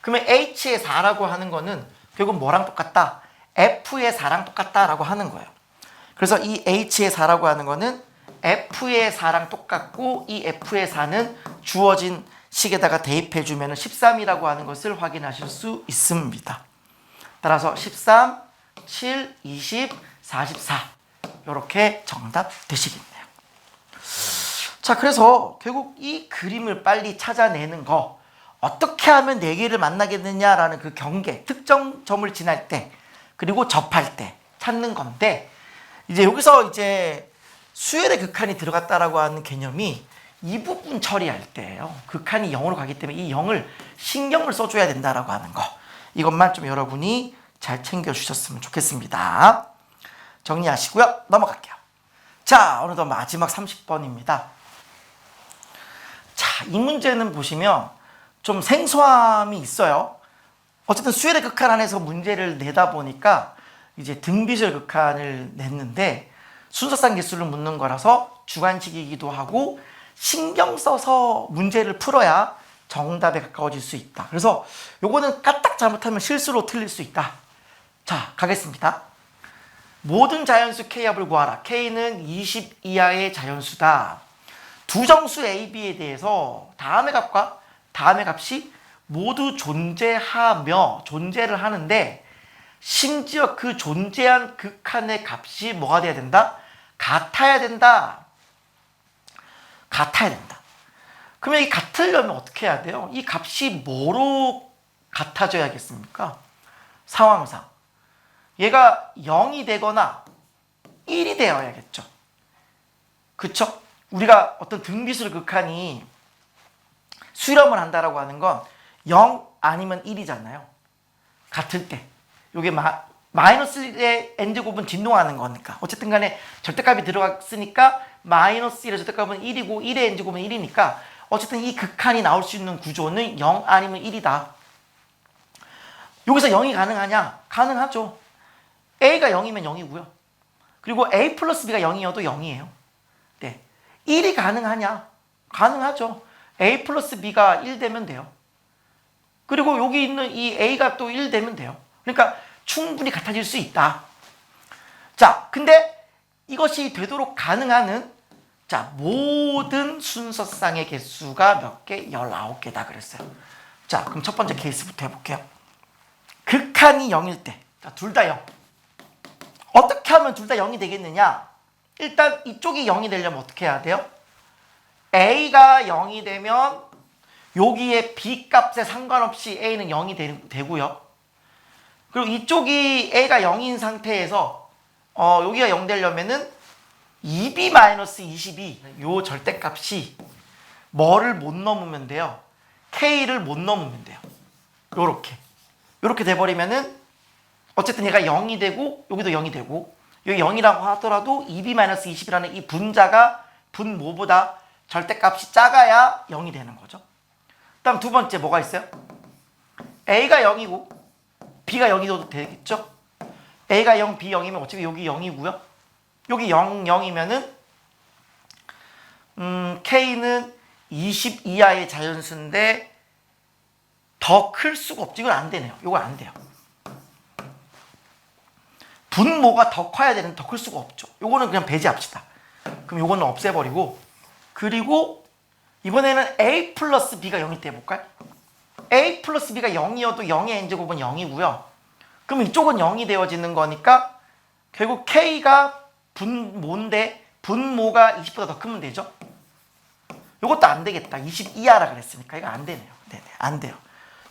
Speaker 1: 그러면 h의 4라고 하는 거는 결국 뭐랑 똑같다? f의 4랑 똑같다라고 하는 거예요. 그래서 이 h의 4라고 하는 거는 f의 4랑 똑같고 이 f의 4는 주어진 식에다가 대입해주면 13이라고 하는 것을 확인하실 수 있습니다. 따라서 13, 7, 20, 44 이렇게 정답 되시겠네요. 자, 그래서 결국 이 그림을 빨리 찾아내는 거 어떻게 하면 4개를 만나겠느냐라는 그 경계, 특정 점을 지날 때 그리고 접할 때 찾는 건데 이제 여기서 이제 수열의 극한이 들어갔다라고 하는 개념이 이 부분 처리할 때예요. 극한이 0으로 가기 때문에 이 0을 신경을 써줘야 된다라고 하는 거. 이것만 좀 여러분이 잘 챙겨주셨으면 좋겠습니다. 정리하시고요. 넘어갈게요. 자, 어느덧 마지막 30번입니다. 자, 이 문제는 보시면 좀 생소함이 있어요. 어쨌든 수열의 극한 안에서 문제를 내다 보니까 이제 등비수열 극한을 냈는데 순서상 개수를 묻는 거라서 주관식이기도 하고 신경 써서 문제를 풀어야 정답에 가까워질 수 있다. 그래서 요거는 까딱 잘못하면 실수로 틀릴 수 있다. 자, 가겠습니다. 모든 자연수 K합을 구하라. K는 20 이하의 자연수다. 두 정수 A, B에 대해서 다음의 값과 다음의 값이 모두 존재하며 존재를 하는데 심지어 그 존재한 극한의 값이 뭐가 돼야 된다? 같아야 된다. 같아야 된다. 그러면 이 같으려면 어떻게 해야 돼요? 이 값이 뭐로 같아져야겠습니까? 상황상. 얘가 0이 되거나 1이 되어야겠죠. 그쵸? 우리가 어떤 등비수열 극한이 수렴을 한다라고 하는 건 0 아니면 1이잖아요. 같을 때. 요게 마이너스 1의 n제곱은 진동하는 거니까. 어쨌든 간에 절대값이 들어갔으니까 마이너스 1의 절대값은 1이고 1의 n제곱은 1이니까 어쨌든 이 극한이 나올 수 있는 구조는 0 아니면 1이다. 여기서 0이 가능하냐? 가능하죠. a가 0이면 0이고요. 그리고 a 플러스 b가 0이어도 0이에요. 네. 1이 가능하냐? 가능하죠. a 플러스 b가 1 되면 돼요. 그리고 여기 있는 이 a가 또 1 되면 돼요. 그러니까 충분히 같아질 수 있다. 자, 근데 이것이 되도록 가능한 자, 모든 순서쌍의 개수가 몇 개? 19개다 그랬어요. 자, 그럼 첫 번째 케이스부터 해볼게요. 극한이 0일 때. 자, 둘 다 0. 어떻게 하면 둘 다 0이 되겠느냐? 일단 이쪽이 0이 되려면 어떻게 해야 돼요? A가 0이 되면 여기에 B 값에 상관없이 A는 0이 되고요. 그리고 이쪽이 A가 0인 상태에서 여기가 0 되려면은 2B-22 요 절대값이 뭐를 못 넘으면 돼요? K를 못 넘으면 돼요. 요렇게 돼버리면은 어쨌든 얘가 0이 되고 여기도 0이 되고 여기 0이라고 하더라도 2B-20이라는 이 분자가 분모보다 절대값이 작아야 0이 되는 거죠. 다음 두 번째 뭐가 있어요? A가 0이고 B가 0이도 되겠죠? A가 0, B 0이면 어차피 여기 0이고요. 여기 0, 0이면은 K는 20 이하의 자연수인데 더 클 수가 없죠. 이건 안 되네요. 이건 안 돼요. 분모가 더 커야 되는데 더 클 수가 없죠. 요거는 그냥 배제합시다. 그럼 요거는 없애버리고 그리고 이번에는 A 플러스 B가 0일 때 해볼까요? A 플러스 B가 0이어도 0의 n제곱은 0이고요. 그럼 이쪽은 0이 되어지는 거니까 결국 K가 분모인데 분모가 20보다 더 크면 되죠? 요것도 안 되겠다. 20 이하라 그랬으니까 이거 안 되네요. 네네, 안 돼요.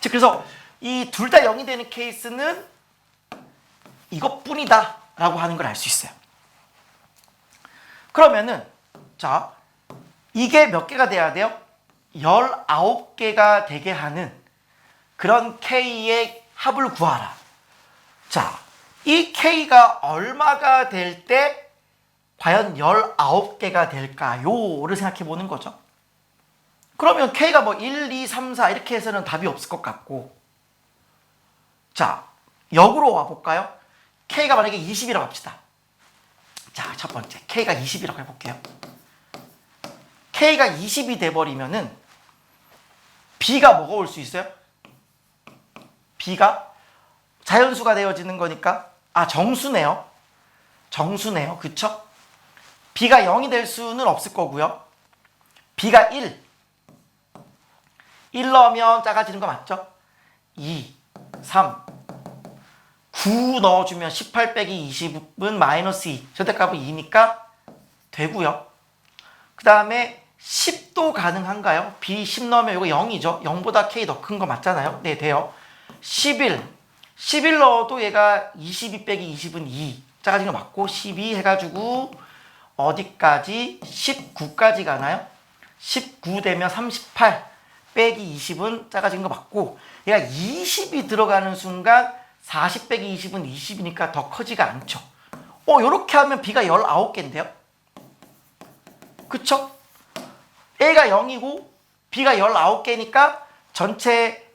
Speaker 1: 즉 그래서 이 둘 다 0이 되는 케이스는 이것뿐이다 라고 하는 걸 알 수 있어요. 그러면은 자 이게 몇 개가 돼야 돼요? 19개가 되게 하는 그런 K의 합을 구하라. 자, 이 K가 얼마가 될 때 과연 19개가 될까요?를 생각해 보는 거죠. 그러면 K가 뭐 1, 2, 3, 4 이렇게 해서는 답이 없을 것 같고, 자, 역으로 와볼까요? K가 만약에 20이라고 합시다. 자, 첫 번째 K가 20이라고 해볼게요. K가 20이 돼버리면은 B가 뭐가 올 수 있어요? B가 자연수가 되어지는 거니까, 정수네요. 정수네요. 그쵸? B가 0이 될 수는 없을 거고요. B가 1 넣으면 작아지는 거 맞죠? 2, 3, 9 넣어주면 18 빼기 20은 마이너스 2. 절대값은 2니까 되고요. 그 다음에 10도 가능한가요? B 10 넣으면 이거 0이죠. 0보다 K 더 큰 거 맞잖아요. 네, 돼요. 11 넣어도 얘가 22 빼기 20은 2. 작아진 거 맞고, 12 해가지고 어디까지? 19까지 가나요? 19 되면 38 빼기 20은 작아진 거 맞고, 얘가 20이 들어가는 순간 40 빼기 20은 20이니까 더 커지가 않죠. 요렇게 하면 B가 19개인데요. 그쵸? A가 0이고 B가 19개니까 전체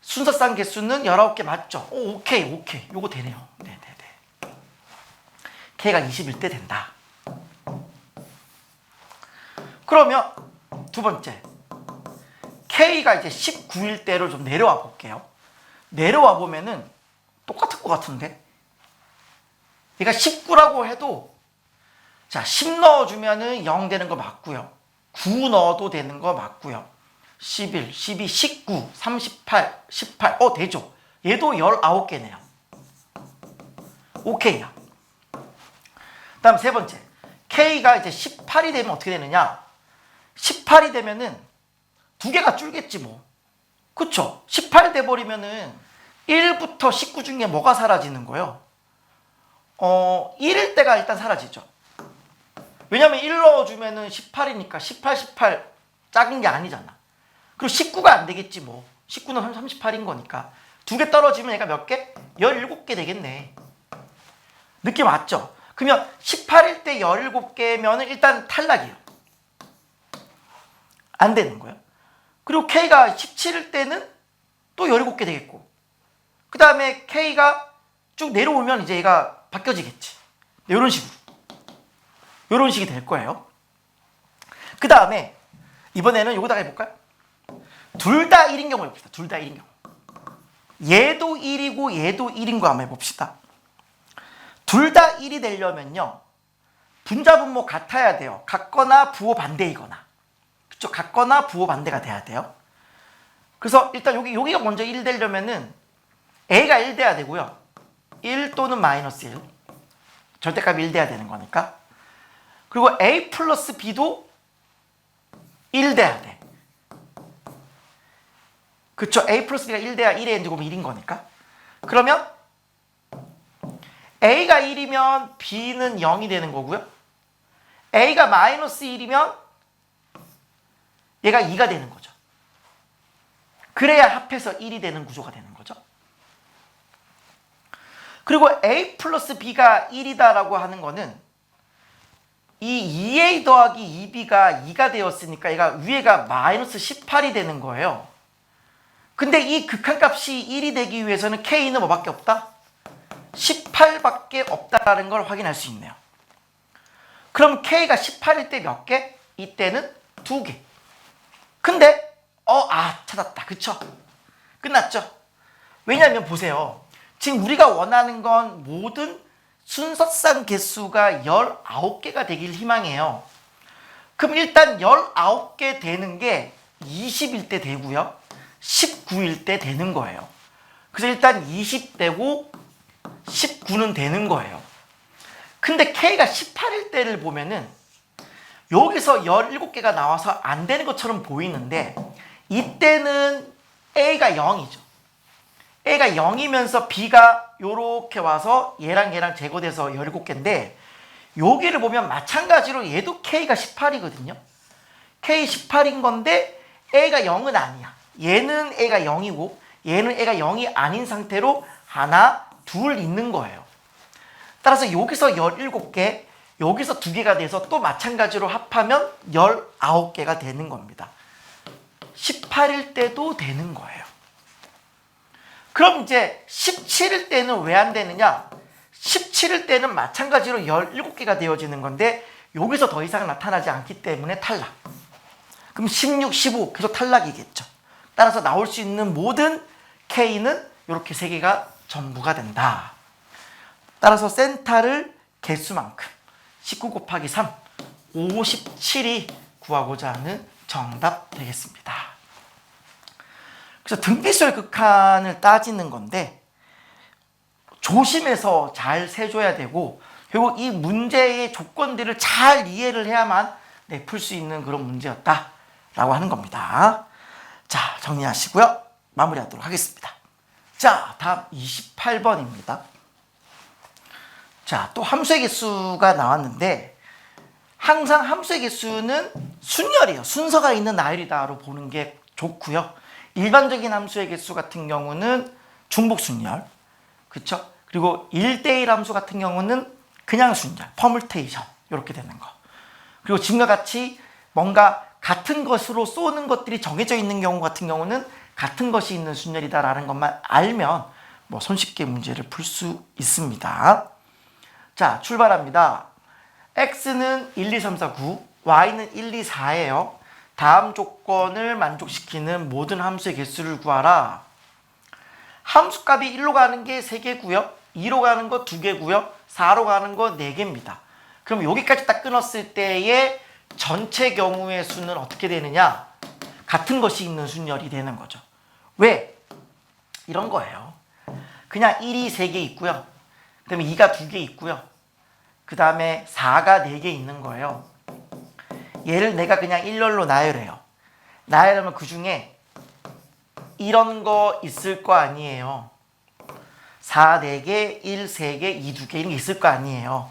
Speaker 1: 순서상 개수는 19개 맞죠? 오케이. 요거 되네요. 네네네. K가 21대 된다. 그러면 두 번째, K가 이제 19일 대로 좀 내려와 볼게요. 내려와 보면은 똑같을 것 같은데, 얘가 19라고 해도, 자, 10 넣어주면은 0 되는 거 맞고요. 9 넣어도 되는 거 맞고요. 11, 12, 19, 38, 18, 되죠. 얘도 19개네요. 오케이야. 그 다음 세 번째, K가 이제 18이 되면 어떻게 되느냐? 18이 되면은 두 개가 줄겠지 뭐. 그쵸? 18 돼버리면은 1부터 19 중에 뭐가 사라지는 거예요? 1일 때가 일단 사라지죠. 왜냐면 1 넣어주면은 18이니까 18 작은 게 아니잖아. 그리고 19가 안 되겠지 뭐. 19는 38인 거니까. 두 개 떨어지면 얘가 몇 개? 17개 되겠네. 느낌 왔죠? 그러면 18일 때 17개면은 일단 탈락이에요. 안 되는 거예요. 그리고 K가 17일 때는 또 17개 되겠고, 그 다음에 K가 쭉 내려오면 이제 얘가 바뀌어지겠지. 이런 식으로. 이런 식이 될 거예요. 그 다음에 이번에는 요거다가 해볼까요? 둘 다 1인 경우 해봅시다. 둘 다 1인 경우. 얘도 1이고 얘도 1인 거 한번 해봅시다. 둘 다 1이 되려면요, 분자분모 같아야 돼요. 같거나 부호 반대이거나. 그쵸? 같거나 부호 반대가 돼야 돼요. 그래서 일단 여기가 먼저 1 되려면은 A가 1 돼야 되고요. 1 또는 마이너스 1. 절대값이 1 돼야 되는 거니까. 그리고 A 플러스 B도 1 돼야 돼. 그쵸? A 플러스 B가 1 돼야 1의 n제곱은 1인 거니까. 그러면 A가 1이면 B는 0이 되는 거고요. A가 마이너스 1이면 얘가 2가 되는 거죠. 그래야 합해서 1이 되는 구조가 되는 거죠. 그리고 A 플러스 B가 1이다라고 하는 거는 이 2A 더하기 2B가 2가 되었으니까 얘가 위에가 마이너스 18이 되는 거예요. 근데 이 극한값이 1이 되기 위해서는 K는 뭐밖에 없다? 18밖에 없다라는 걸 확인할 수 있네요. 그럼 K가 18일 때 몇 개? 이때는 2개. 근데 찾았다. 그쵸? 끝났죠? 왜냐하면 보세요. 지금 우리가 원하는 건 모든 순서상 개수가 19개가 되길 희망해요. 그럼 일단 19개 되는 게 20일 때 되고요. 19일 때 되는 거예요. 그래서 일단 20되고 19는 되는 거예요. 근데 K가 18일 때를 보면은 여기서 17개가 나와서 안 되는 것처럼 보이는데, 이때는 A가 0이죠. A가 0이면서 B가 요렇게 와서 얘랑 제거돼서 17개인데, 여기를 보면 마찬가지로 얘도 K가 18이거든요. K 18인 건데 A가 0은 아니야. 얘는 A가 0이고 얘는 A가 0이 아닌 상태로 하나, 둘 있는 거예요. 따라서 여기서 17개, 여기서 2개가 돼서 또 마찬가지로 합하면 19개가 되는 겁니다. 18일 때도 되는 거예요. 그럼 이제 17일 때는 왜 안 되느냐? 17일 때는 마찬가지로 17개가 되어지는 건데 여기서 더 이상 나타나지 않기 때문에 탈락. 그럼 16, 15 계속 탈락이겠죠. 따라서 나올 수 있는 모든 K는 이렇게 3개가 전부가 된다. 따라서 센타를 개수만큼 19 곱하기 3, 57이 구하고자 하는 정답 되겠습니다. 그래서 등비수열 극한을 따지는 건데 조심해서 잘 세줘야 되고 결국 이 문제의 조건들을 잘 이해를 해야만 풀 수 있는 그런 문제였다라고 하는 겁니다. 자, 정리하시고요. 마무리하도록 하겠습니다. 자, 다음 28번입니다. 자, 또 함수의 개수가 나왔는데 항상 함수의 개수는 순열이에요. 순서가 있는 나열이다로 보는 게 좋고요. 일반적인 함수의 개수 같은 경우는 중복순열, 그렇죠? 그리고 1대1 함수 같은 경우는 그냥 순열, 퍼뮤테이션 이렇게 되는 거. 그리고 지금과 같이 뭔가 같은 것으로 쏘는 것들이 정해져 있는 경우 같은 경우는 같은 것이 있는 순열이다라는 것만 알면 손쉽게 문제를 풀 수 있습니다. 자, 출발합니다. x는 1, 2, 3, 4, 9, y는 1, 2, 4예요. 다음 조건을 만족시키는 모든 함수의 개수를 구하라. 함수값이 1로 가는 게 3개고요. 2로 가는 거 2개고요. 4로 가는 거 4개입니다. 그럼 여기까지 딱 끊었을 때의 전체 경우의 수는 어떻게 되느냐? 같은 것이 있는 순열이 되는 거죠. 왜? 이런 거예요. 그냥 1이 3개 있고요. 그 다음에 2가 2개 있고요. 그 다음에 4가 4개 있는 거예요. 얘를 내가 그냥 일렬로 나열해요. 나열하면 그 중에 이런 거 있을 거 아니에요. 4, 4개, 1, 3개, 2, 2개 이런 게 있을 거 아니에요.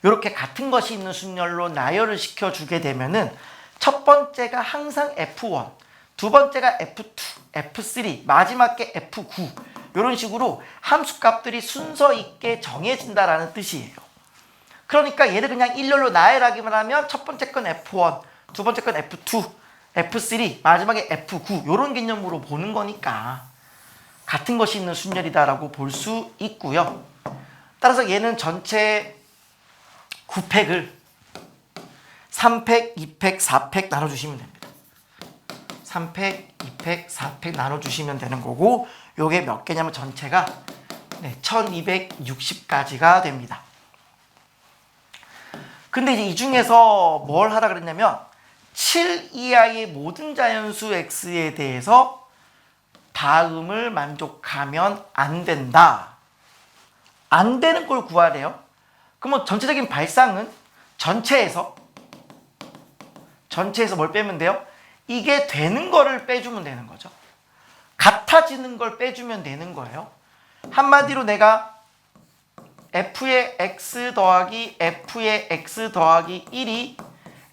Speaker 1: 이렇게 같은 것이 있는 순열로 나열을 시켜주게 되면은 첫 번째가 항상 F1, 두 번째가 F2, F3, 마지막 게 F9 이런 식으로 함수값들이 순서 있게 정해진다라는 뜻이에요. 그러니까 얘를 그냥 일렬로 나열하기만 하면 첫 번째 건 F1, 두 번째 건 F2, F3, 마지막에 F9 이런 개념으로 보는 거니까 같은 것이 있는 순열이다라고 볼 수 있고요. 따라서 얘는 전체 9팩을 3팩, 2팩, 4팩 나눠주시면 됩니다. 3팩, 2팩, 4팩 나눠주시면 되는 거고 요게 몇 개냐면 전체가 1260까지가 됩니다. 근데 이제 이 중에서 뭘 하라 그랬냐면 7 이하의 모든 자연수 x에 대해서 다음을 만족하면 안 된다. 안 되는 걸 구하래요. 그러면 전체적인 발상은 전체에서 뭘 빼면 돼요? 이게 되는 거를 빼주면 되는 거죠. 같아지는 걸 빼주면 되는 거예요. 한마디로 내가 f의 x 더하기 f의 x 더하기 1이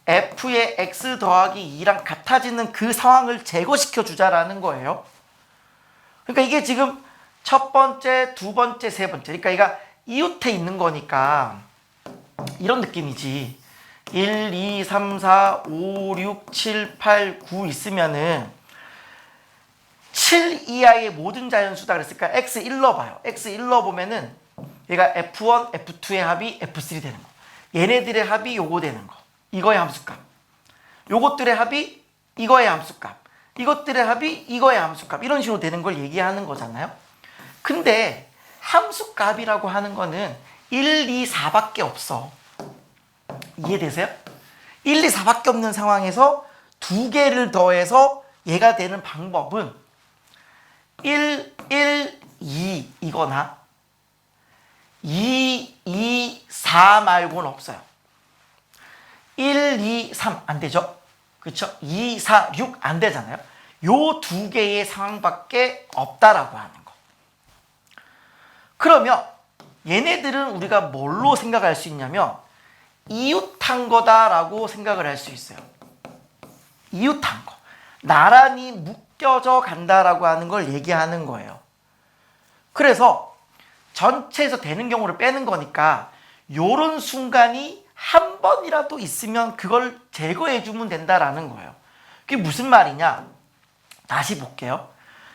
Speaker 1: f의 x 더하기 2랑 같아지는 그 상황을 제거시켜 주자라는 거예요. 그러니까 이게 지금 첫 번째, 두 번째, 세 번째. 그러니까 얘가 이웃에 있는 거니까 이런 느낌이지. 1, 2, 3, 4, 5, 6, 7, 8, 9 있으면은 7 이하의 모든 자연수다 그랬으니까 x1 넣어봐요. x1 넣어보면은 얘가 F1, F2의 합이 F3 되는 거. 얘네들의 합이 요거 되는 거. 이거의 함수값. 요것들의 합이 이거의 함수값. 이것들의 합이 이거의 함수값. 이런 식으로 되는 걸 얘기하는 거잖아요. 근데 함수값이라고 하는 거는 1, 2, 4밖에 없어. 이해되세요? 1, 2, 4밖에 없는 상황에서 두 개를 더해서 얘가 되는 방법은 1, 1, 2 이거나 2, 2, 4 말고는 없어요. 1, 2, 3 안 되죠? 그렇죠? 2, 4, 6 안 되잖아요. 요 두 개의 상황밖에 없다라고 하는 거. 그러면 얘네들은 우리가 뭘로 생각할 수 있냐면 이웃한 거다라고 생각을 할 수 있어요. 이웃한 거. 나란히 묶여져 간다라고 하는 걸 얘기하는 거예요. 그래서 전체에서 되는 경우를 빼는 거니까 요런 순간이 한 번이라도 있으면 그걸 제거해 주면 된다라는 거예요. 그게 무슨 말이냐? 다시 볼게요.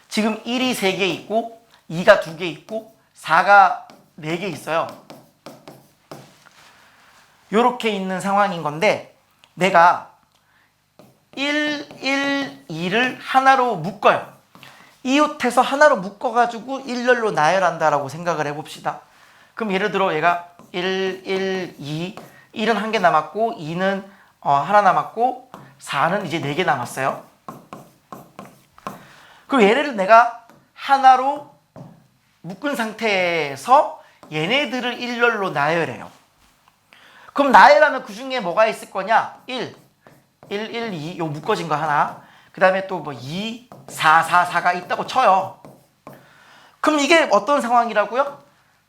Speaker 1: 지금 1이 3개 있고 2가 2개 있고 4가 4개 있어요. 요렇게 있는 상황인 건데 내가 1, 1, 2를 하나로 묶어요. 이웃해서 하나로 묶어가지고 일렬로 나열한다라고 생각을 해봅시다. 그럼 예를 들어 얘가 1, 1, 2, 1은 1개 남았고 2는 하나 남았고 4는 이제 4개 남았어요. 그럼 얘를 내가 하나로 묶은 상태에서 얘네들을 일렬로 나열해요. 그럼 나열하면 그 중에 뭐가 있을 거냐? 1, 1, 2, 요 묶어진 거 하나. 그 다음에 또 뭐 2, 4, 4, 4가 있다고 쳐요. 그럼 이게 어떤 상황이라고요?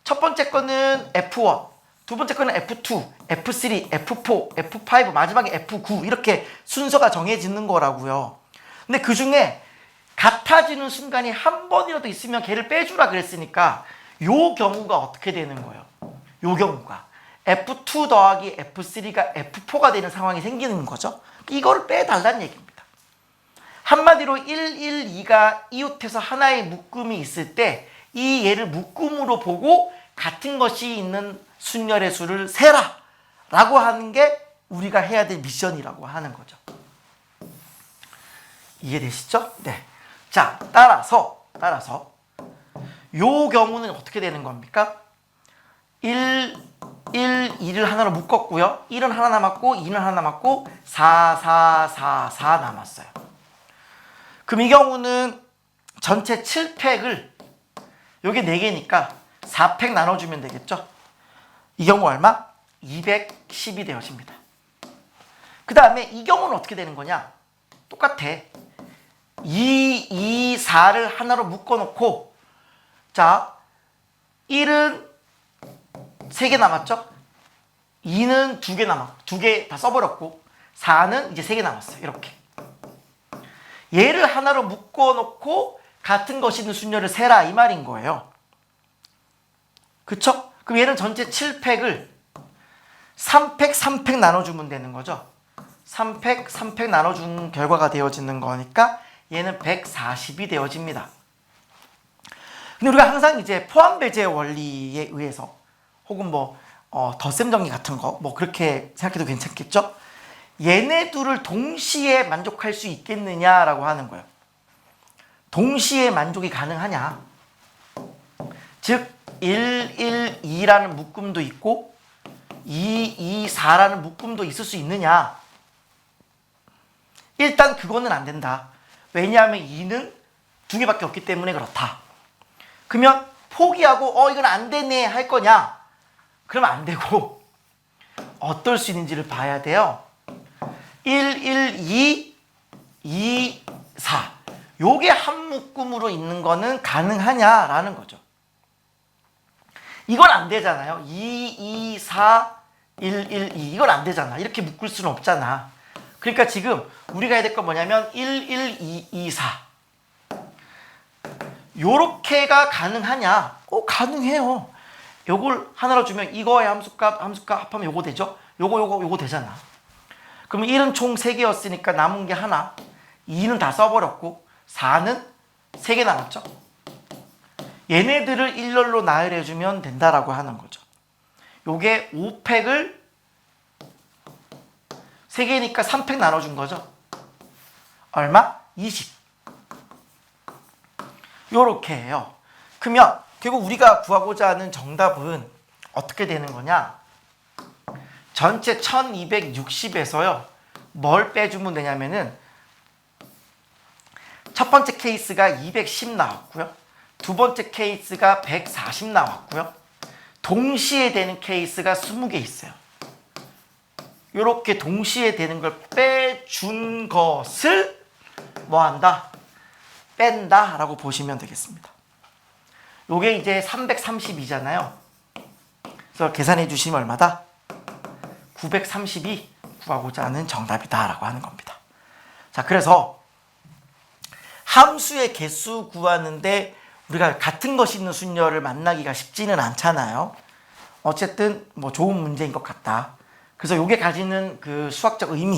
Speaker 1: 첫 번째 거는 F1, 두 번째 거는 F2, F3, F4, F5, 마지막에 F9 이렇게 순서가 정해지는 거라고요. 근데 그 중에 같아지는 순간이 한 번이라도 있으면 걔를 빼주라 그랬으니까 요 경우가 어떻게 되는 거예요? 요 경우가 F2 더하기 F3가 F4가 되는 상황이 생기는 거죠. 이거를 빼달라는 얘기입니다. 한마디로 1, 1, 2가 이웃해서 하나의 묶음이 있을 때 이 얘를 묶음으로 보고 같은 것이 있는 순열의 수를 세라 라고 하는 게 우리가 해야 될 미션이라고 하는 거죠. 이해되시죠? 네. 자, 따라서 요 경우는 어떻게 되는 겁니까? 1, 2를 하나로 묶었고요. 1은 하나 남았고 2는 하나 남았고 4, 4, 4, 4 남았어요. 그럼 이 경우는 전체 7팩을 요게 4개니까 4팩 나눠주면 되겠죠? 이 경우 얼마? 210이 되어집니다. 그 다음에 이 경우는 어떻게 되는 거냐? 똑같아. 2, 2, 4를 하나로 묶어놓고 자 1은 3개 남았죠? 2는 2개 남았고 2개 다 써버렸고 4는 이제 3개 남았어요. 이렇게 얘를 하나로 묶어놓고 같은 것이 있는 순열을 세라 이 말인 거예요. 그쵸? 그럼 얘는 전체 7팩을 3팩, 3팩 나눠주면 되는 거죠. 3팩, 3팩 나눠준 결과가 되어지는 거니까 얘는 140이 되어집니다. 근데 우리가 항상 이제 포함 배제 원리에 의해서 혹은 뭐 덧셈 정리 같은 거 뭐 그렇게 생각해도 괜찮겠죠? 얘네 둘을 동시에 만족할 수 있겠느냐라고 하는 거예요. 동시에 만족이 가능하냐? 즉 1, 1, 2라는 묶음도 있고 2, 2, 4라는 묶음도 있을 수 있느냐? 일단 그거는 안 된다. 왜냐하면 2는 2개밖에 없기 때문에 그렇다. 그러면 포기하고 이건 안 되네 할 거냐? 그러면 안 되고 어떨 수 있는지를 봐야 돼요. 1, 1, 2, 2, 4 요게 한 묶음으로 있는 거는 가능하냐라는 거죠. 이건 안 되잖아요. 2, 2, 4, 1, 1, 2 이건 안 되잖아. 이렇게 묶을 수는 없잖아. 그러니까 지금 우리가 해야 될 건 뭐냐면 1, 1, 2, 2, 4 요렇게가 가능하냐? 가능해요. 요걸 하나로 주면 이거의 함수값 합하면 요거 되죠? 요거 되잖아. 그러면 1은 총 3개였으니까 남은 게 하나 2는 다 써버렸고 4는 3개 남았죠? 얘네들을 일렬로 나열해주면 된다라고 하는 거죠. 요게 5팩을 3개니까 3팩 나눠준 거죠. 얼마? 20. 요렇게 해요. 그러면 결국 우리가 구하고자 하는 정답은 어떻게 되는 거냐? 전체 1260에서요. 뭘 빼주면 되냐면은 첫 번째 케이스가 210 나왔고요. 두 번째 케이스가 140 나왔고요. 동시에 되는 케이스가 20개 있어요. 이렇게 동시에 되는 걸 빼준 것을 뭐 한다? 뺀다 라고 보시면 되겠습니다. 요게 이제 332잖아요. 그래서 계산해 주시면 얼마다? 932 구하고자 하는 정답이다 라고 하는 겁니다. 자, 그래서 함수의 개수 구하는데 우리가 같은 것이 있는 순열을 만나기가 쉽지는 않잖아요. 어쨌든 뭐 좋은 문제인 것 같다. 그래서 이게 가지는 그 수학적 의미,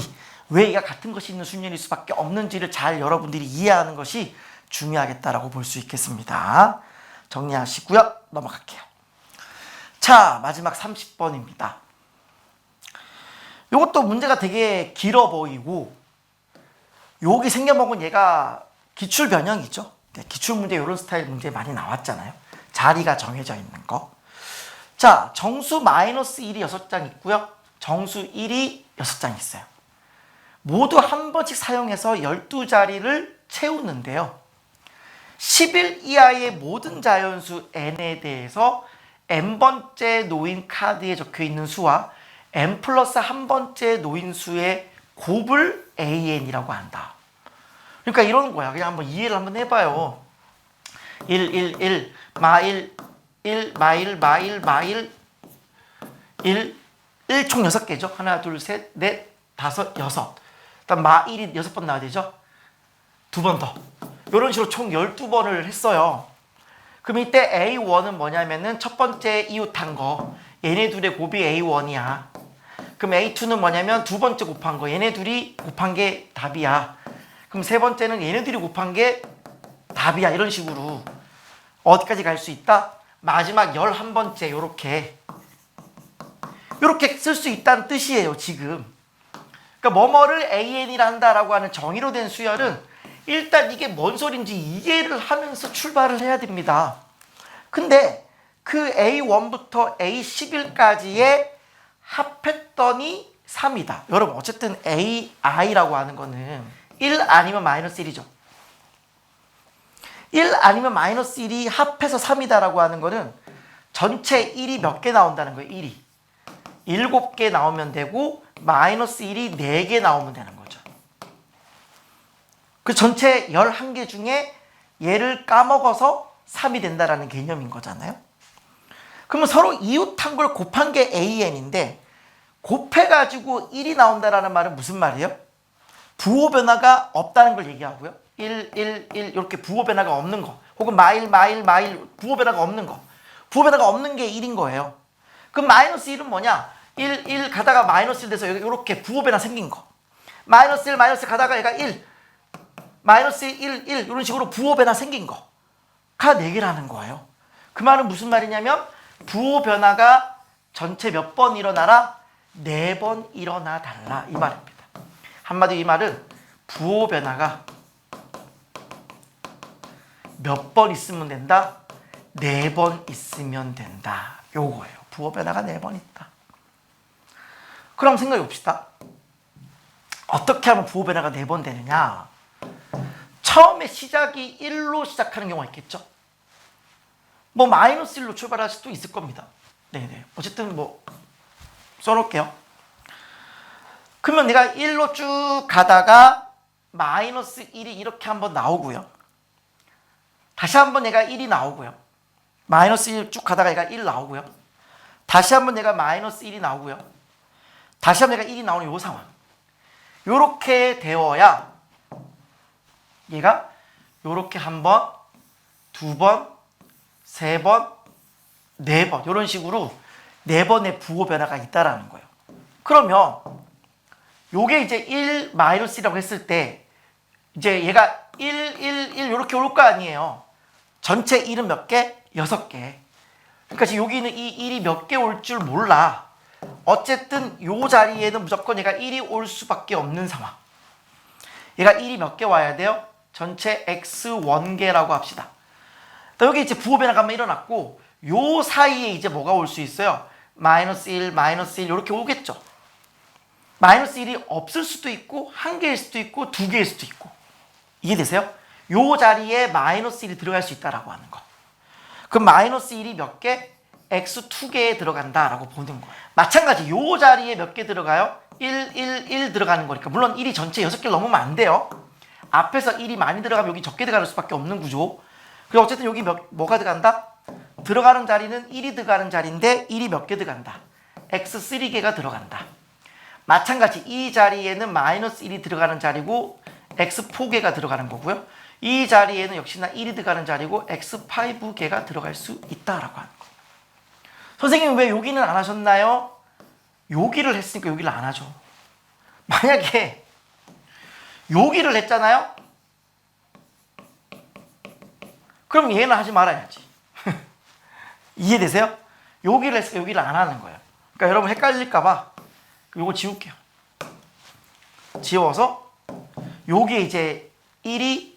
Speaker 1: 왜 얘가 같은 것이 있는 수열일 수밖에 없는지를 잘 여러분들이 이해하는 것이 중요하겠다라고 볼 수 있겠습니다. 정리하시고요. 넘어갈게요. 자, 마지막 30번입니다. 이것도 문제가 되게 길어 보이고 여기 생겨먹은 얘가 기출 변형이죠. 기출 문제 이런 스타일 문제 많이 나왔잖아요. 자리가 정해져 있는 거. 자, 정수 -1이 6장 있고요. 정수 1이 6장 있어요. 모두 한 번씩 사용해서 12자리를 채우는데요. 10일 이하의 모든 자연수 n에 대해서 n번째 놓인 카드에 적혀있는 수와 n 플러스 한 번째 놓인 수의 곱을 an이라고 한다. 그러니까 이런 거야. 그냥 한번 이해를 한번 해봐요. 1, 1, 1, 마1, 1, 마1, 마1, 마1, 1, 1 총 6개죠. 하나, 둘, 셋, 넷, 다섯, 여섯. 일단 마1이 6번 나와야 되죠. 2번 더. 이런 식으로 총 12번을 했어요. 그럼 이때 A1은 뭐냐면은 첫 번째 이웃한 거. 얘네 둘의 곱이 A1이야. 그럼 A2는 뭐냐면 두 번째 곱한 거. 얘네 둘이 곱한 게 답이야. 그럼 세 번째는 얘네들이 곱한 게 답이야. 이런 식으로 어디까지 갈 수 있다? 마지막 11번째 요렇게 쓸 수 있다는 뜻이에요. 지금. 그러니까 뭐뭐를 AN이라 한다라고 하는 정의로 된 수열은 일단 이게 뭔 소린지 이해를 하면서 출발을 해야 됩니다. 근데 그 A1부터 A11까지의 합했더니 3이다. 여러분 어쨌든 AI라고 하는 거는 1 아니면 마이너스 1이죠. 1 아니면 마이너스 1이 합해서 3이다라고 하는 거는 전체 1이 몇 개 나온다는 거예요. 1이 7개 나오면 되고 마이너스 1이 4개 나오면 되는 거죠. 그 전체 11개 중에 얘를 까먹어서 3이 된다라는 개념인 거잖아요. 그러면 서로 이웃한 걸 곱한 게 AN인데 곱해가지고 1이 나온다라는 말은 무슨 말이에요? 부호 변화가 없다는 걸 얘기하고요. 1, 1, 1 이렇게 부호 변화가 없는 거 혹은 마일, 마일, 마일 부호 변화가 없는 거 부호 변화가 없는 게 1인 거예요. 그럼 마이너스 1은 뭐냐? 1, 1 가다가 마이너스 1 돼서 이렇게 부호 변화 생긴 거. 마이너스 1, 마이너스 가다가 얘가 1 마이너스 1, 1 이런 식으로 부호 변화 생긴 거가 4개라는 거예요. 그 말은 무슨 말이냐면 부호 변화가 전체 몇 번 일어나라? 4번 일어나 달라 이 말입니다. 한마디로 이 말은 부호 변화가 몇 번 있으면 된다? 4번 있으면 된다. 요거예요. 부호 변화가 4번 있다. 그럼 생각해 봅시다. 어떻게 하면 부호 변화가 4번 되느냐? 처음에 시작이 1로 시작하는 경우가 있겠죠. 뭐 마이너스 1로 출발할 수도 있을 겁니다. 네네. 어쨌든 뭐 써놓을게요. 그러면 내가 1로 쭉 가다가 마이너스 1이 이렇게 한번 나오고요. 다시 한번 내가 1이 나오고요. 마이너스 1 쭉 가다가 얘가 1 나오고요. 다시 한번 내가 마이너스 1이 나오고요. 다시 한번 내가 1이 나오는 요 상황. 요렇게 되어야 얘가 요렇게 한 번, 2번, 3번, 4번 이런 식으로 4번의 부호 변화가 있다라는 거예요. 그러면 요게 이제 1 마이너스 1이라고 했을 때 이제 얘가 1, 1, 1 이렇게 올 거 아니에요. 전체 1은 몇 개? 6개. 그러니까 지금 여기는 이 1이 몇 개 올 줄 몰라. 어쨌든 요 자리에는 무조건 얘가 1이 올 수밖에 없는 상황. 얘가 1이 몇 개 와야 돼요? 전체 x1개라고 합시다. 여기 이제 부호 변화가 한번 일어났고 요 사이에 이제 뭐가 올 수 있어요? 마이너스 1, 마이너스 1 이렇게 오겠죠. 마이너스 1이 없을 수도 있고 1개일 수도 있고 2개일 수도 있고. 이해되세요? 요 자리에 마이너스 1이 들어갈 수 있다라고 하는 거. 그럼 마이너스 1이 몇 개? x2개에 들어간다라고 보는 거예요. 마찬가지 요 자리에 몇 개 들어가요? 1, 1, 1 들어가는 거니까 물론 1이 전체 6개를 넘으면 안 돼요. 앞에서 1이 많이 들어가면 여기 적게 들어갈 수밖에 없는 구조. 그리고 어쨌든 여기 뭐가 들어간다? 들어가는 자리는 1이 들어가는 자리인데 1이 몇 개 들어간다? x3개가 들어간다. 마찬가지 이 자리에는 마이너스 1이 들어가는 자리고 x4개가 들어가는 거고요. 이 자리에는 역시나 1이 들어가는 자리고 x5개가 들어갈 수 있다라고 하는 거예요. 선생님 왜 여기는 안 하셨나요? 여기를 했으니까 여기를 안 하죠. 만약에 여기를 했잖아요. 그럼 얘는 하지 말아야지. 이해되세요? 여기를 했으니까 여기를 안 하는 거예요. 그러니까 여러분 헷갈릴까봐 요거 지울게요. 지워서 여기에 이제 1이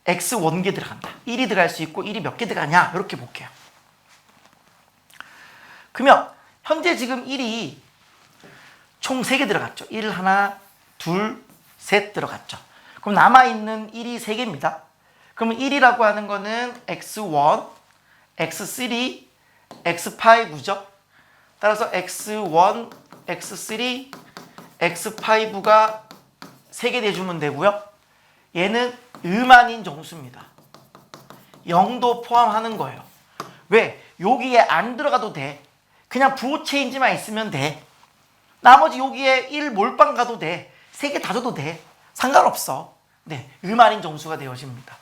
Speaker 1: x 원개 들어간다. 1이 들어갈 수 있고 1이 몇 개 들어가냐 이렇게 볼게요. 그러면 현재 지금 1이 총 3개 들어갔죠. 1 하나, 둘, 셋 들어갔죠. 그럼 남아있는 1이 3개입니다. 그러면 1이라고 하는 거는 x1, x3, x5죠. 따라서 x1, x3, x5가 3개 내주면 되고요. 얘는 음아닌 정수입니다. 0도 포함하는 거예요. 왜? 여기에 안 들어가도 돼. 그냥 부호 체인지만 있으면 돼. 나머지 여기에 1 몰빵 가도 돼. 3개 다 줘도 돼. 상관없어. 네, 음아닌 정수가 되어집니다.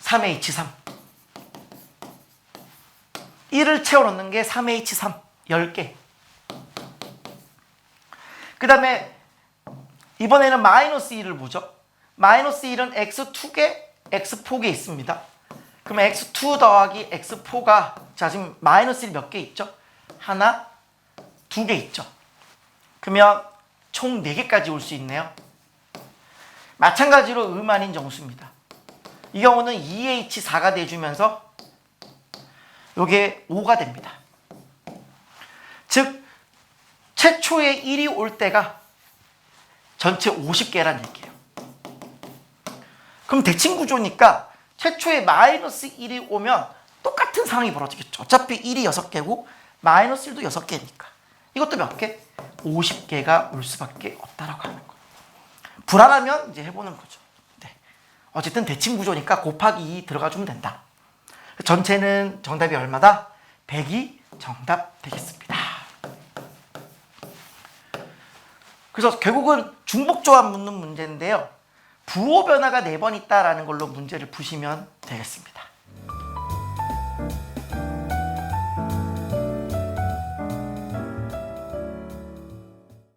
Speaker 1: 3H3. 1을 채워넣는 게 3H3. 10개. 그 다음에 이번에는 마이너스 1을 보죠. 마이너스 1은 x2개, x4개 있습니다. 그러면 x2 더하기 x4가 자 지금 마이너스 1 몇 개 있죠? 하나, 2개 있죠. 그러면 총 4개까지 올 수 있네요. 마찬가지로 음아닌 정수입니다. 이 경우는 2H4가 돼주면서 이게 5가 됩니다. 즉 최초의 1이 올 때가 전체 50개란 얘기예요. 그럼 대칭 구조니까 최초에 마이너스 1이 오면 똑같은 상황이 벌어지겠죠. 어차피 1이 6개고 마이너스 1도 6개니까. 이것도 몇 개? 50개가 올 수밖에 없다라고 하는 거예요. 불안하면 이제 해보는 거죠. 네. 어쨌든 대칭 구조니까 곱하기 2 들어가주면 된다. 전체는 정답이 얼마다? 100이 정답 되겠습니다. 그래서 결국은 중복조합 묻는 문제인데요. 부호 변화가 4번 있다라는 걸로 문제를 푸시면 되겠습니다.